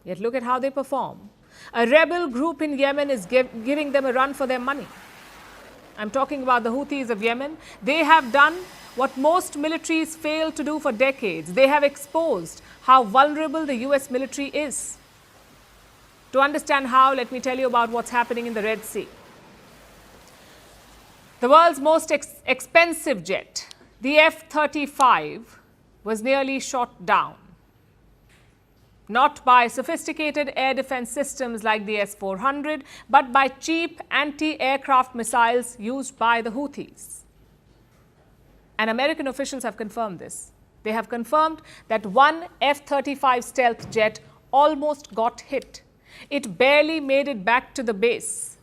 Yet look at how they perform. A rebel group in Yemen is giving them a run for their money. I'm talking about the Houthis of Yemen. They have done what most militaries fail to do for decades. They have exposed how vulnerable the US military is. To understand how, let me tell you about what's happening in the Red Sea. The world's most expensive jet, the F-35, was nearly shot down. Not by sophisticated air defense systems like the S-400, but by cheap anti-aircraft missiles used by the Houthis. And American officials have confirmed this. They have confirmed that one F-35 stealth jet almost got hit. It barely made it back to the base.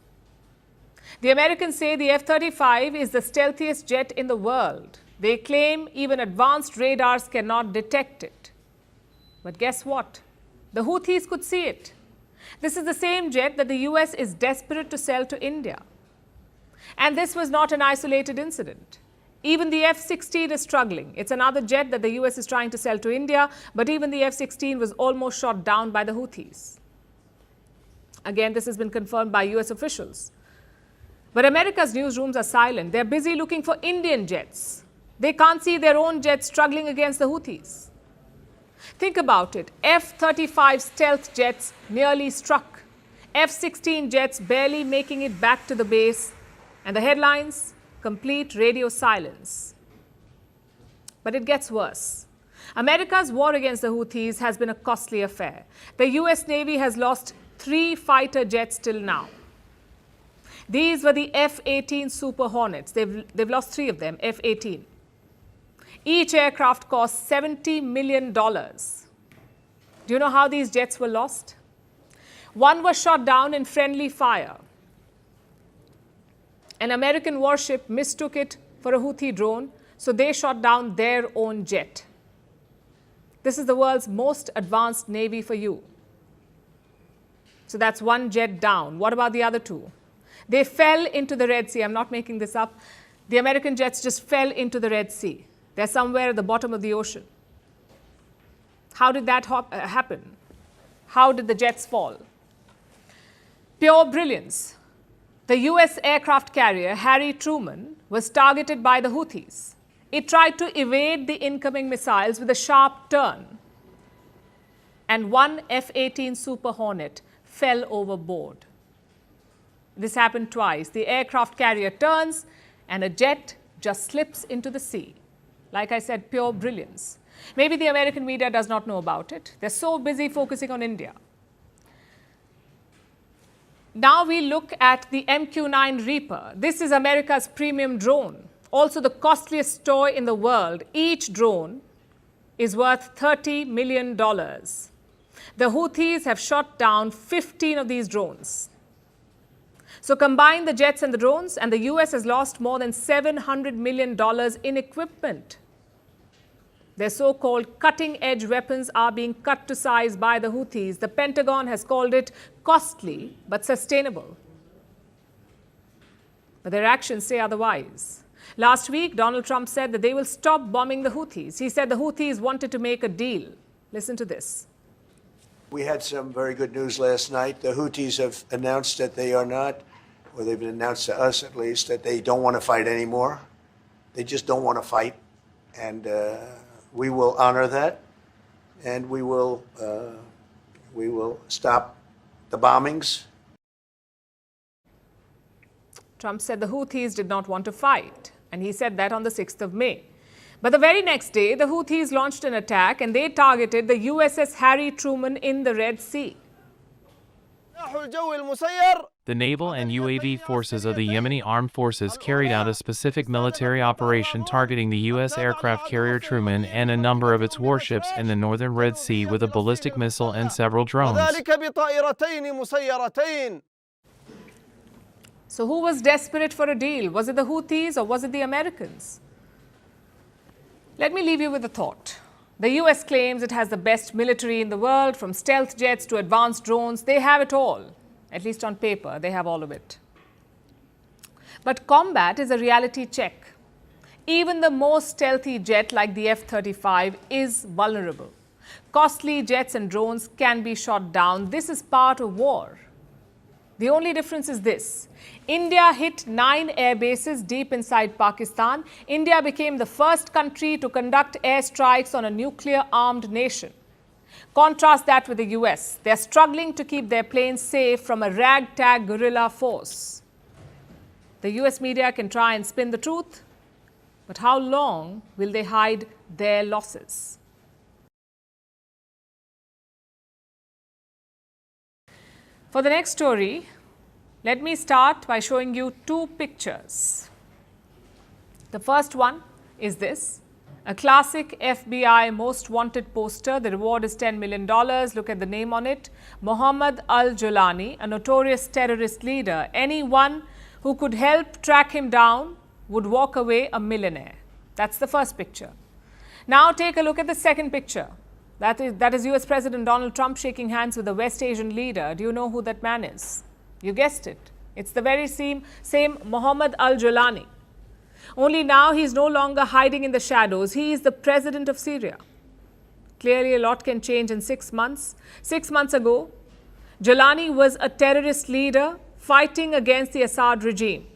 The Americans say the F-35 is the stealthiest jet in the world. They claim even advanced radars cannot detect it. But guess what? The Houthis could see it. This is the same jet that the US is desperate to sell to India. And this was not an isolated incident. Even the F-16 is struggling. It's another jet that the US is trying to sell to India, but even the F-16 was almost shot down by the Houthis. Again, this has been confirmed by US officials. But America's newsrooms are silent. They're busy looking for Indian jets. They can't see their own jets struggling against the Houthis. Think about it. F-35 stealth jets nearly struck. F-16 jets barely making it back to the base. And the headlines? Complete radio silence. But it gets worse. America's war against the Houthis has been a costly affair. The US Navy has lost 3 fighter jets till now. These were the F-18 Super Hornets. They've lost 3 of them, F-18. Each aircraft cost $70 million. Do you know how these jets were lost? One was shot down in friendly fire. An American warship mistook it for a Houthi drone, so they shot down their own jet. This is the world's most advanced navy for you. So that's one jet down. What about the other 2? They fell into the Red Sea. I'm not making this up. The American jets just fell into the Red Sea. They're somewhere at the bottom of the ocean. How did that happen? How did the jets fall? Pure brilliance. The US aircraft carrier Harry Truman was targeted by the Houthis. It tried to evade the incoming missiles with a sharp turn. And one F-18 Super Hornet fell overboard. This happened twice. The aircraft carrier turns and a jet just slips into the sea. Like I said, pure brilliance. Maybe the American media does not know about it. They're so busy focusing on India. Now we look at the MQ-9 Reaper. This is America's premium drone, also the costliest toy in the world. Each drone is worth $30 million. The Houthis have shot down 15 of these drones. So combine the jets and the drones, and the US has lost more than $700 million in equipment. Their so-called cutting-edge weapons are being cut to size by the Houthis. The Pentagon has called it costly but sustainable. But their actions say otherwise. Last week, Donald Trump said that they will stop bombing the Houthis. He said the Houthis wanted to make a deal. Listen to this. We had some very good news last night. The Houthis have announced that they are not, or they've announced to us at least, that they don't want to fight anymore. They just don't want to fight. And we will honor that. And we will stop the bombings. Trump said the Houthis did not want to fight. And he said that on the 6th of May. But the very next day, the Houthis launched an attack and they targeted the USS Harry Truman in the Red Sea. The naval and UAV forces of the Yemeni armed forces carried out a specific military operation targeting the U.S. aircraft carrier Truman and a number of its warships in the northern Red Sea with a ballistic missile and several drones. So who was desperate for a deal? Was it the Houthis or was it the Americans? Let me leave you with a thought. The US claims it has the best military in the world, from stealth jets to advanced drones. They have it all. At least on paper, they have all of it. But combat is a reality check. Even the most stealthy jet like the F-35 is vulnerable. Costly jets and drones can be shot down. This is part of war. The only difference is this. India hit 9 air bases deep inside Pakistan. India became the first country to conduct airstrikes on a nuclear-armed nation. Contrast that with the US. They're struggling to keep their planes safe from a ragtag guerrilla force. The US media can try and spin the truth, but how long will they hide their losses? For the next story, let me start by showing you 2 pictures. The first one is this, a classic FBI most wanted poster. The reward is $10 million. Look at the name on it. Mohammed al-Jolani, a notorious terrorist leader. Anyone who could help track him down would walk away a millionaire. That's the first picture. Now take a look at the second picture. That is US President Donald Trump shaking hands with a West Asian leader. Do you know who that man is? You guessed it. It's the very same Mohammed al-Jolani. Only now he's no longer hiding in the shadows. He is the president of Syria. Clearly, a lot can change in 6 months. 6 months ago, Jolani was a terrorist leader fighting against the Assad regime.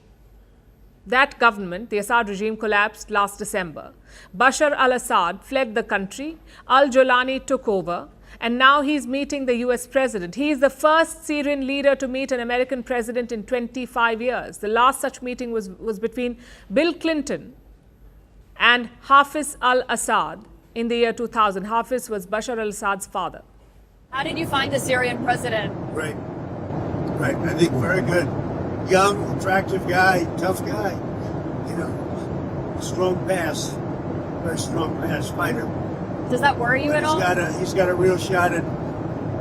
That government, the Assad regime, collapsed last December. Bashar al-Assad fled the country. Al-Jolani took over. And now he's meeting the US president. He is the first Syrian leader to meet an American president in 25 years. The last such meeting was between Bill Clinton and Hafiz al-Assad in the year 2000. Hafiz was Bashar al-Assad's father. How did you find the Syrian president? Right. I think very good. Young, attractive guy, tough guy. You know, strong pass. Very strong pass fighter. Does that worry you at all? He's got a real shot at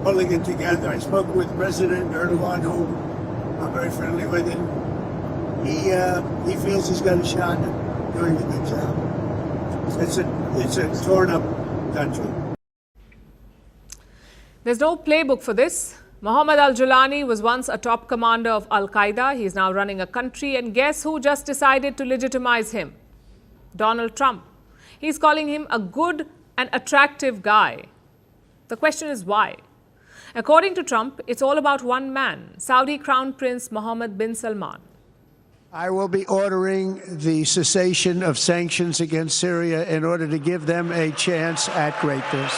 pulling it together. I spoke with President Erdogan, who I'm very friendly with him. He feels he's got a shot at doing a good job. It's a torn up country. There's no playbook for this. Mohammed al-Jolani was once a top commander of Al-Qaeda. He's now running a country. And guess who just decided to legitimize him? Donald Trump. He's calling him a good and attractive guy. The question is why? According to Trump, it's all about one man, Saudi Crown Prince Mohammed bin Salman. I will be ordering the cessation of sanctions against Syria in order to give them a chance at greatness.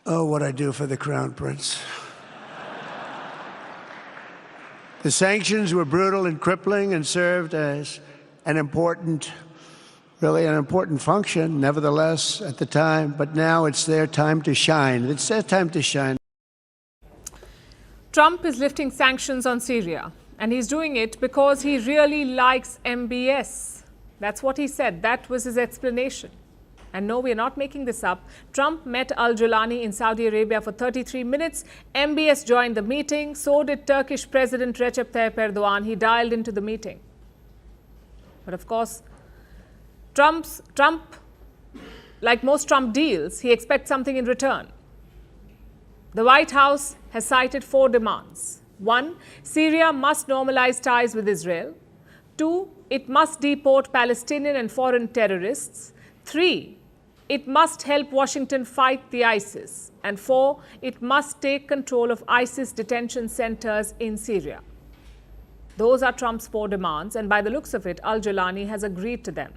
Oh, what I do for the Crown Prince. The sanctions were brutal and crippling and served as an important function, nevertheless, at the time. But now it's their time to shine. It's their time to shine. Trump is lifting sanctions on Syria, and he's doing it because he really likes MBS. That's what he said. That was his explanation. And no, we are not making this up. Trump met Al-Jilani in Saudi Arabia for 33 minutes. MBS joined the meeting. So did Turkish President Recep Tayyip Erdogan. He dialed into the meeting. But of course, Trump, like most Trump deals, he expects something in return. The White House has cited 4 demands. 1, Syria must normalize ties with Israel. 2, it must deport Palestinian and foreign terrorists. 3, it must help Washington fight the ISIS. And 4, it must take control of ISIS detention centers in Syria. Those are Trump's 4 demands, and by the looks of it, Al-Jilani has agreed to them.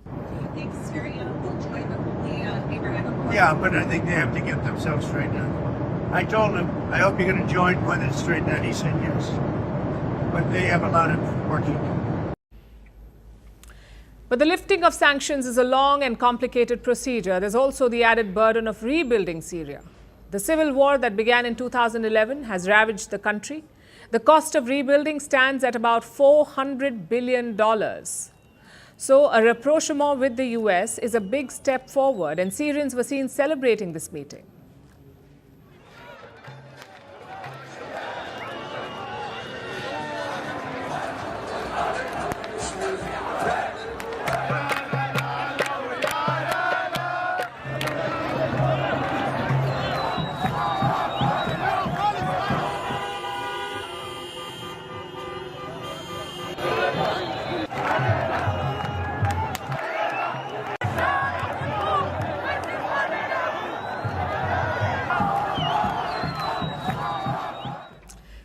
Do you think Syria will join the Abraham Accords? Yeah, but I think they have to get themselves straightened out. I told him, I hope you're going to join when it's straightened out. He said yes. But they have a lot of work to do. But the lifting of sanctions is a long and complicated procedure. There's also the added burden of rebuilding Syria. The civil war that began in 2011 has ravaged the country. The cost of rebuilding stands at about $400 billion. So a rapprochement with the US is a big step forward, and Syrians were seen celebrating this meeting.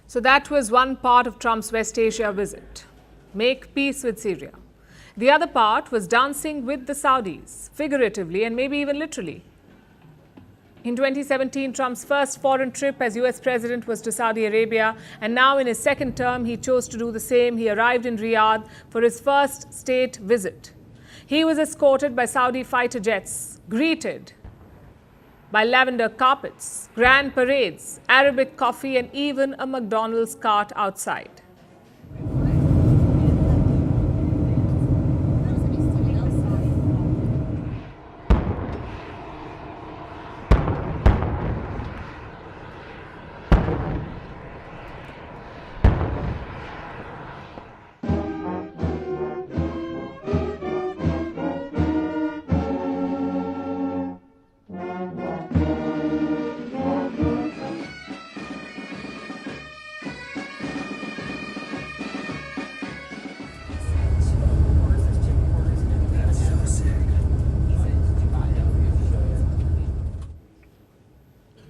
So that was one part of Trump's West Asia visit, make peace with Syria. The other part was dancing with the Saudis, figuratively and maybe even literally. In 2017, Trump's first foreign trip as US president was to Saudi Arabia, and now in his second term, he chose to do the same. He arrived in Riyadh for his first state visit. He was escorted by Saudi fighter jets, greeted by lavender carpets, grand parades, Arabic coffee, and even a McDonald's cart outside.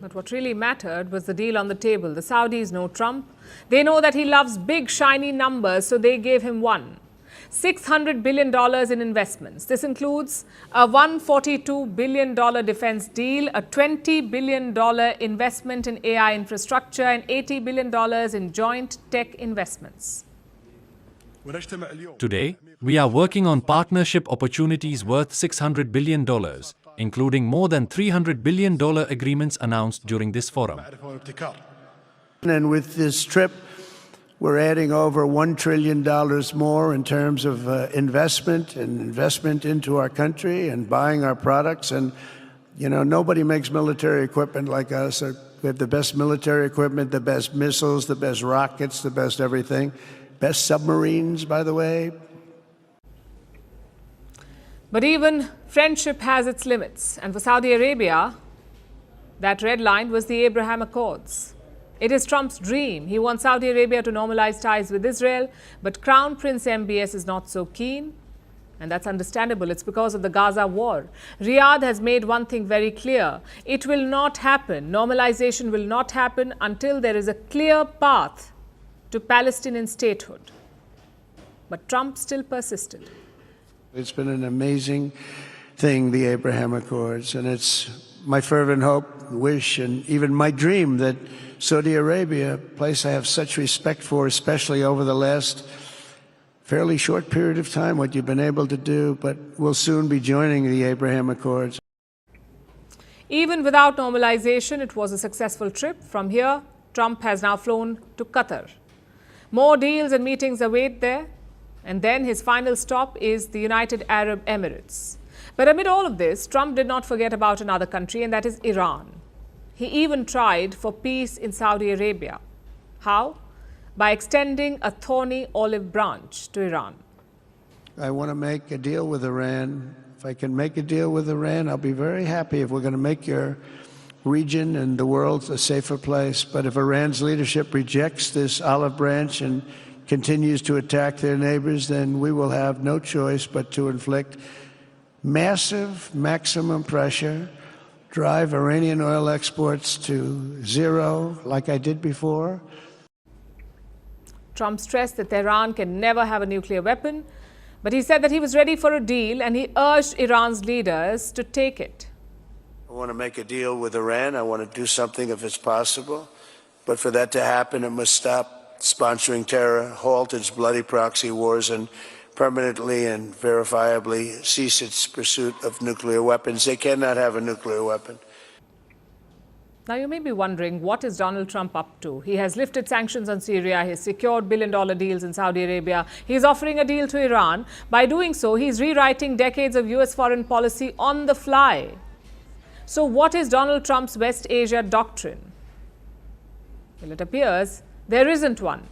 But what really mattered was the deal on the table. The Saudis know Trump. They know that he loves big, shiny numbers, so they gave him one. $600 billion in investments. This includes a $142 billion defense deal, a $20 billion investment in AI infrastructure, and $80 billion in joint tech investments. Today, we are working on partnership opportunities worth $600 billion, including more than $300 billion agreements announced during this forum. And with this trip, we're adding over $1 trillion more in terms of investment into our country and buying our products. And, you know, nobody makes military equipment like us. We have the best military equipment, the best missiles, the best rockets, the best everything. Best submarines, by the way. But even friendship has its limits. And for Saudi Arabia, that red line was the Abraham Accords. It is Trump's dream. He wants Saudi Arabia to normalize ties with Israel, but Crown Prince MBS is not so keen. And that's understandable. It's because of the Gaza war. Riyadh has made one thing very clear. It will not happen. Normalization will not happen until there is a clear path to Palestinian statehood. But Trump still persisted. It's been an amazing thing, the Abraham Accords, and it's my fervent hope, wish, and even my dream that Saudi Arabia, a place I have such respect for, especially over the last fairly short period of time, what you've been able to do, but we'll soon be joining the Abraham Accords. Even without normalization, it was a successful trip. From here, Trump has now flown to Qatar. More deals and meetings await there. And then his final stop is the United Arab Emirates. But amid all of this, Trump did not forget about another country, and that is Iran. He even tried for peace in Saudi Arabia. How? By extending a thorny olive branch to Iran. I want to make a deal with Iran. If I can make a deal with Iran, I'll be very happy if we're going to make your region and the world a safer place. But if Iran's leadership rejects this olive branch and continues to attack their neighbors, then we will have no choice but to inflict massive maximum pressure, drive Iranian oil exports to zero like I did before. Trump stressed that Tehran can never have a nuclear weapon, but he said that he was ready for a deal and he urged Iran's leaders to take it. I want to make a deal with Iran. I want to do something if it's possible. But for that to happen, it must stop sponsoring terror, halt its bloody proxy wars, and permanently and verifiably cease its pursuit of nuclear weapons. They cannot have a nuclear weapon. Now, you may be wondering, what is Donald Trump up to? He has lifted sanctions on Syria. He has secured billion-dollar deals in Saudi Arabia. He's offering a deal to Iran. By doing so, he's rewriting decades of U.S. foreign policy on the fly. So what is Donald Trump's West Asia doctrine? Well, it appears there isn't one.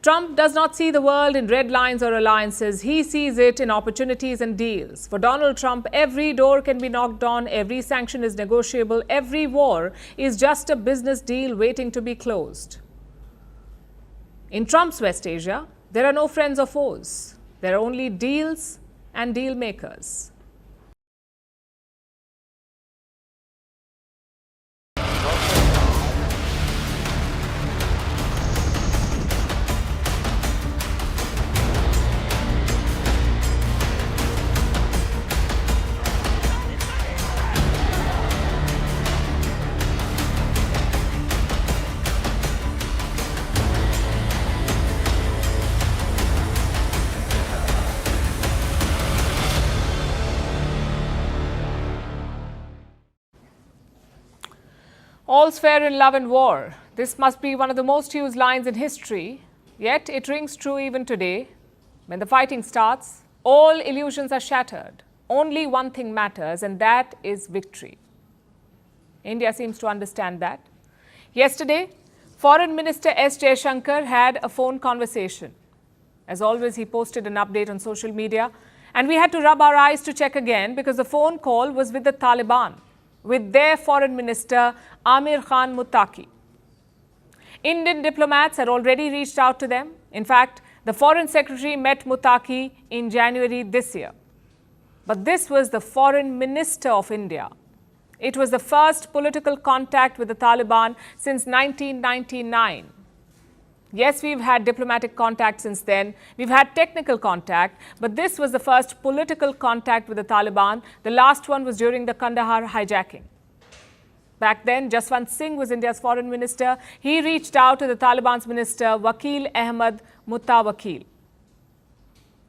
Trump does not see the world in red lines or alliances. He sees it in opportunities and deals. For Donald Trump, every door can be knocked on, every sanction is negotiable, every war is just a business deal waiting to be closed. In Trump's West Asia, there are no friends or foes. There are only deals and deal makers. All's fair in love and war. This must be one of the most used lines in history, yet it rings true even today. When the fighting starts, all illusions are shattered. Only one thing matters, and that is victory. India seems to understand that. Yesterday, Foreign Minister S. Jaishankar had a phone conversation. As always, he posted an update on social media, and we had to rub our eyes to check again because the phone call was with the Taliban, with their Foreign Minister Amir Khan Muttaqi. Indian diplomats had already reached out to them. In fact, the Foreign Secretary met Muttaqi in January this year. But this was the Foreign Minister of India. It was the first political contact with the Taliban since 1999. Yes, we've had diplomatic contact since then. We've had technical contact, but this was the first political contact with the Taliban. The last one was during the Kandahar hijacking. Back then, Jaswant Singh was India's foreign minister. He reached out to the Taliban's minister, Wakil Ahmad Muttawakil.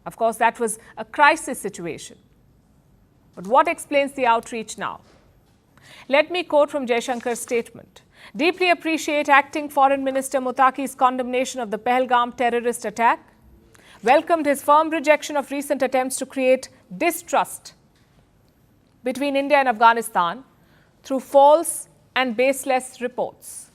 Of course, that was a crisis situation. But what explains the outreach now? Let me quote from Jaishankar's statement. Deeply appreciate Acting Foreign Minister Muttaqi's condemnation of the Pahalgam terrorist attack. Welcomed his firm rejection of recent attempts to create distrust between India and Afghanistan through false and baseless reports.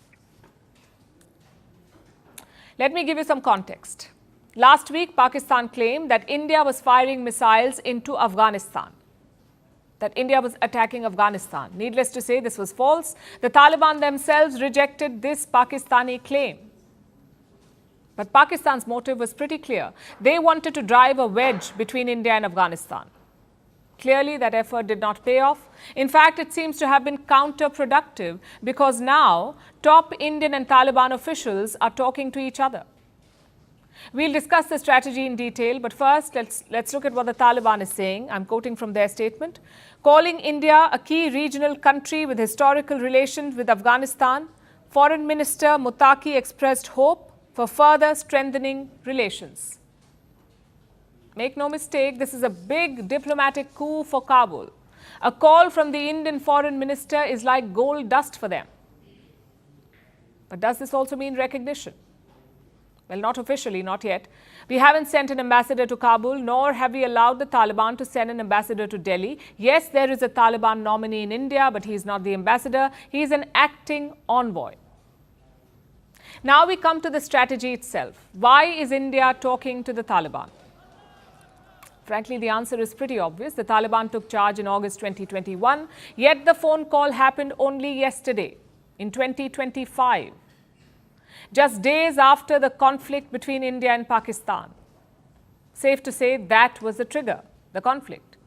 Let me give you some context. Last week, Pakistan claimed that India was firing missiles into Afghanistan, that India was attacking Afghanistan. Needless to say, this was false. The Taliban themselves rejected this Pakistani claim. But Pakistan's motive was pretty clear. They wanted to drive a wedge between India and Afghanistan. Clearly, that effort did not pay off. In fact, it seems to have been counterproductive because now top Indian and Taliban officials are talking to each other. We'll discuss the strategy in detail, but first, let's look at what the Taliban is saying. I'm quoting from their statement. Calling India a key regional country with historical relations with Afghanistan, Foreign Minister Muttaqi expressed hope for further strengthening relations. Make no mistake, this is a big diplomatic coup for Kabul. A call from the Indian Foreign Minister is like gold dust for them. But does this also mean recognition? Well, not officially, not yet. We haven't sent an ambassador to Kabul, nor have we allowed the Taliban to send an ambassador to Delhi. Yes, there is a Taliban nominee in India, but he is not the ambassador. He is an acting envoy. Now we come to the strategy itself. Why is India talking to the Taliban? Frankly, the answer is pretty obvious. The Taliban took charge in August 2021, yet the phone call happened only yesterday, in 2025. Just days after the conflict between India and Pakistan. Safe to say that was the trigger, the conflict.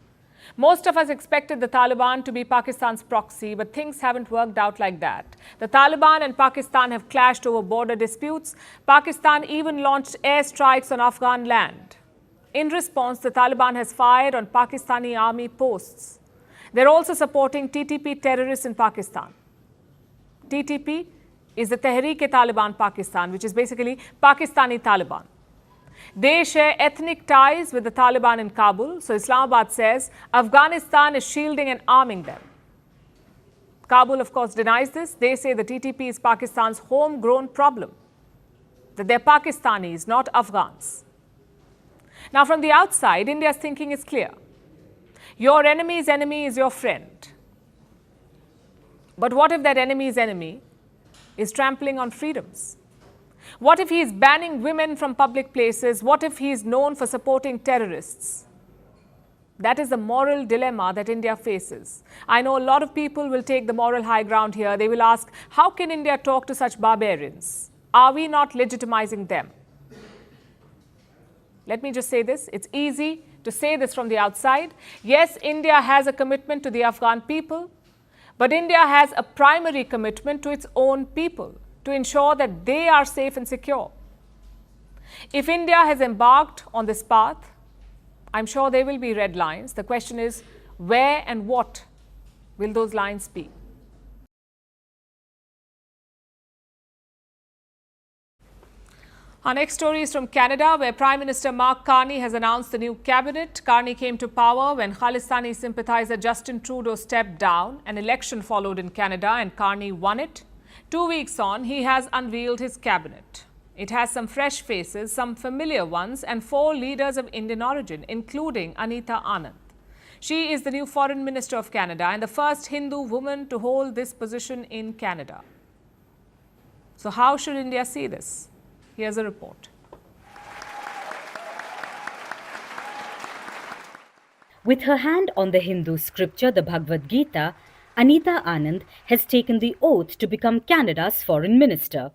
Most of us expected the Taliban to be Pakistan's proxy, but things haven't worked out like that. The Taliban and Pakistan have clashed over border disputes. Pakistan even launched airstrikes on Afghan land. In response, the Taliban has fired on Pakistani army posts. They're also supporting TTP terrorists in Pakistan. TTP is the Tehreek-e-Taliban Pakistan, which is basically Pakistani Taliban. They share ethnic ties with the Taliban in Kabul, so Islamabad says Afghanistan is shielding and arming them. Kabul, of course, denies this. They say the TTP is Pakistan's homegrown problem, that they're Pakistanis, not Afghans. Now, from the outside, India's thinking is clear. Your enemy's enemy is your friend. But what if that enemy's enemy is trampling on freedoms? What if he is banning women from public places? What if he is known for supporting terrorists? That is the moral dilemma that India faces. I know a lot of people will take the moral high ground here. They will ask, how can India talk to such barbarians? Are we not legitimizing them? Let me just say this. It's easy to say this from the outside. Yes, India has a commitment to the Afghan people, but India has a primary commitment to its own people to ensure that they are safe and secure. If India has embarked on this path, I'm sure there will be red lines. The question is, where and what will those lines be? Our next story is from Canada, where Prime Minister Mark Carney has announced the new cabinet. Carney came to power when Khalistani sympathizer Justin Trudeau stepped down. An election followed in Canada and Carney won it. 2 weeks on, he has unveiled his cabinet. It has some fresh faces, some familiar ones, and 4 leaders of Indian origin, including Anita Anand. She is the new Foreign Minister of Canada and the first Hindu woman to hold this position in Canada. So how should India see this? Here's a report. With her hand on the Hindu scripture, the Bhagavad Gita, Anita Anand has taken the oath to become Canada's Foreign Minister.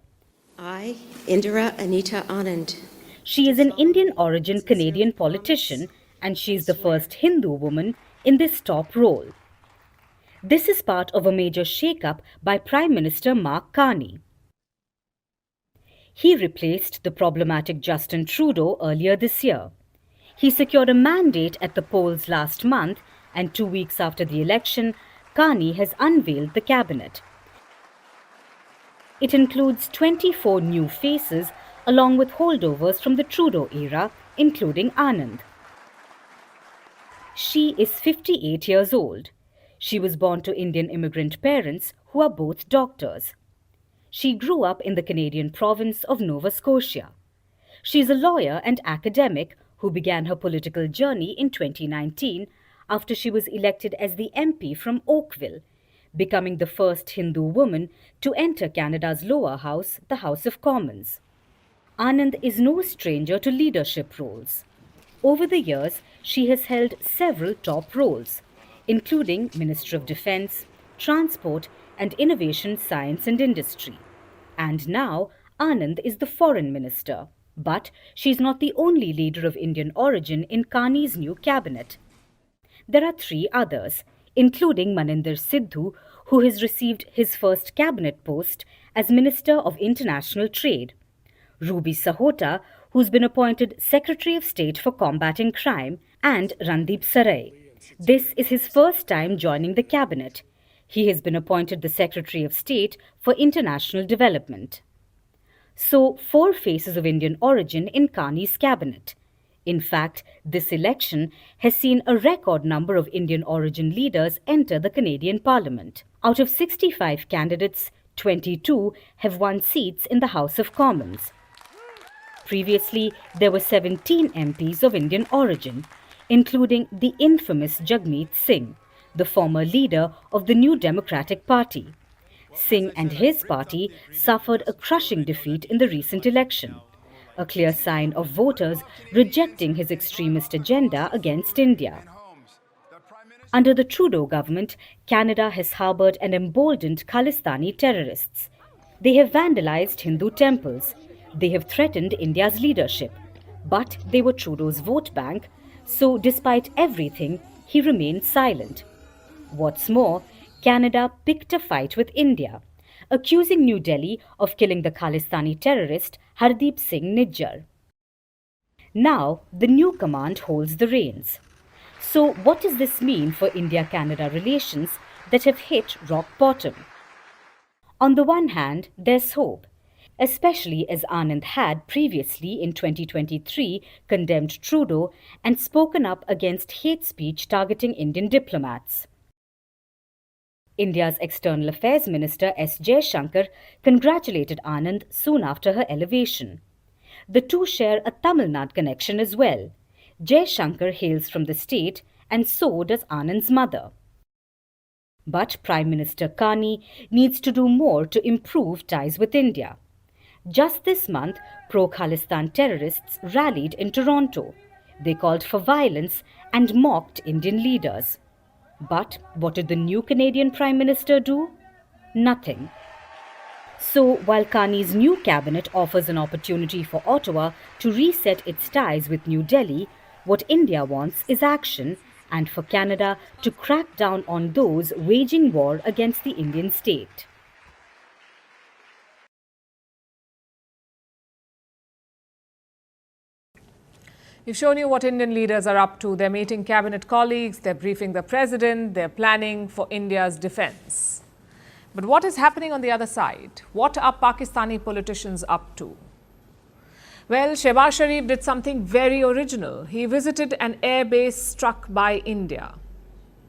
I, Indira Anita Anand. She is an Indian origin Canadian politician and she is the first Hindu woman in this top role. This is part of a major shake-up by Prime Minister Mark Carney. He replaced the problematic Justin Trudeau earlier this year. He secured a mandate at the polls last month, and 2 weeks after the election, Carney has unveiled the cabinet. It includes 24 new faces along with holdovers from the Trudeau era, including Anand. She is 58 years old. She was born to Indian immigrant parents who are both doctors. She grew up in the Canadian province of Nova Scotia. She is a lawyer and academic who began her political journey in 2019 after she was elected as the MP from Oakville, becoming the first Hindu woman to enter Canada's lower house, the House of Commons. Anand is no stranger to leadership roles. Over the years, she has held several top roles, including Minister of Defence, Transport, and Innovation, Science and Industry. And now, Anand is the Foreign Minister. But she is not the only leader of Indian origin in Carney's new cabinet. There are 3 others, including Maninder Sidhu, who has received his first cabinet post as Minister of International Trade, Ruby Sahota, who's been appointed Secretary of State for Combating Crime, and Randeep Sarai. This is his first time joining the cabinet. He has been appointed the Secretary of State for International Development. So, 4 faces of Indian origin in Carney's cabinet. In fact, this election has seen a record number of Indian origin leaders enter the Canadian Parliament. Out of 65 candidates, 22 have won seats in the House of Commons. Previously, there were 17 MPs of Indian origin, including the infamous Jagmeet Singh, the former leader of the New Democratic Party. Singh and his party suffered a crushing defeat in the recent election, a clear sign of voters rejecting his extremist agenda against India. Under the Trudeau government, Canada has harbored and emboldened Khalistani terrorists. They have vandalized Hindu temples. They have threatened India's leadership. But they were Trudeau's vote bank, so despite everything, he remained silent. What's more, Canada picked a fight with India, accusing New Delhi of killing the Khalistani terrorist Hardeep Singh Nijjar. Now, the new command holds the reins. So, what does this mean for India-Canada relations that have hit rock bottom? On the one hand, there's hope, especially as Anand had previously in 2023 condemned Trudeau and spoken up against hate speech targeting Indian diplomats. India's External Affairs Minister S. Jaishankar congratulated Anand soon after her elevation. The two share a Tamil Nadu connection as well. Jaishankar hails from the state and so does Anand's mother. But Prime Minister Carney needs to do more to improve ties with India. Just this month, pro-Khalistan terrorists rallied in Toronto. They called for violence and mocked Indian leaders. But what did the new Canadian Prime Minister do? Nothing. So, while Carney's new cabinet offers an opportunity for Ottawa to reset its ties with New Delhi, what India wants is action, and for Canada to crack down on those waging war against the Indian state. We've shown you what Indian leaders are up to. They're meeting cabinet colleagues, they're briefing the president, they're planning for India's defense. But what is happening on the other side? What are Pakistani politicians up to? Well, Shehbaz Sharif did something very original. He visited an air base struck by India.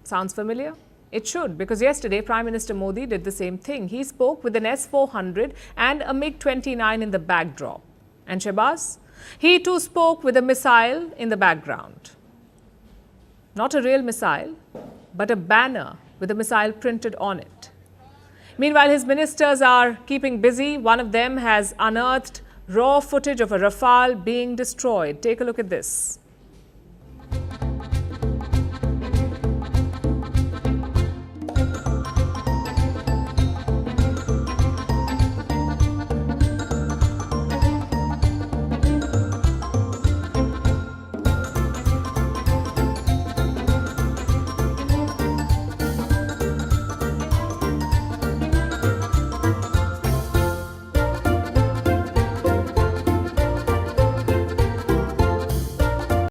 Sounds familiar? It should, because yesterday Prime Minister Modi did the same thing. He spoke with an S-400 and a MiG-29 in the backdrop. And Shehbaz? He too spoke with a missile in the background. Not a real missile, but a banner with a missile printed on it. Meanwhile, his ministers are keeping busy. One of them has unearthed raw footage of a Rafale being destroyed. Take a look at this.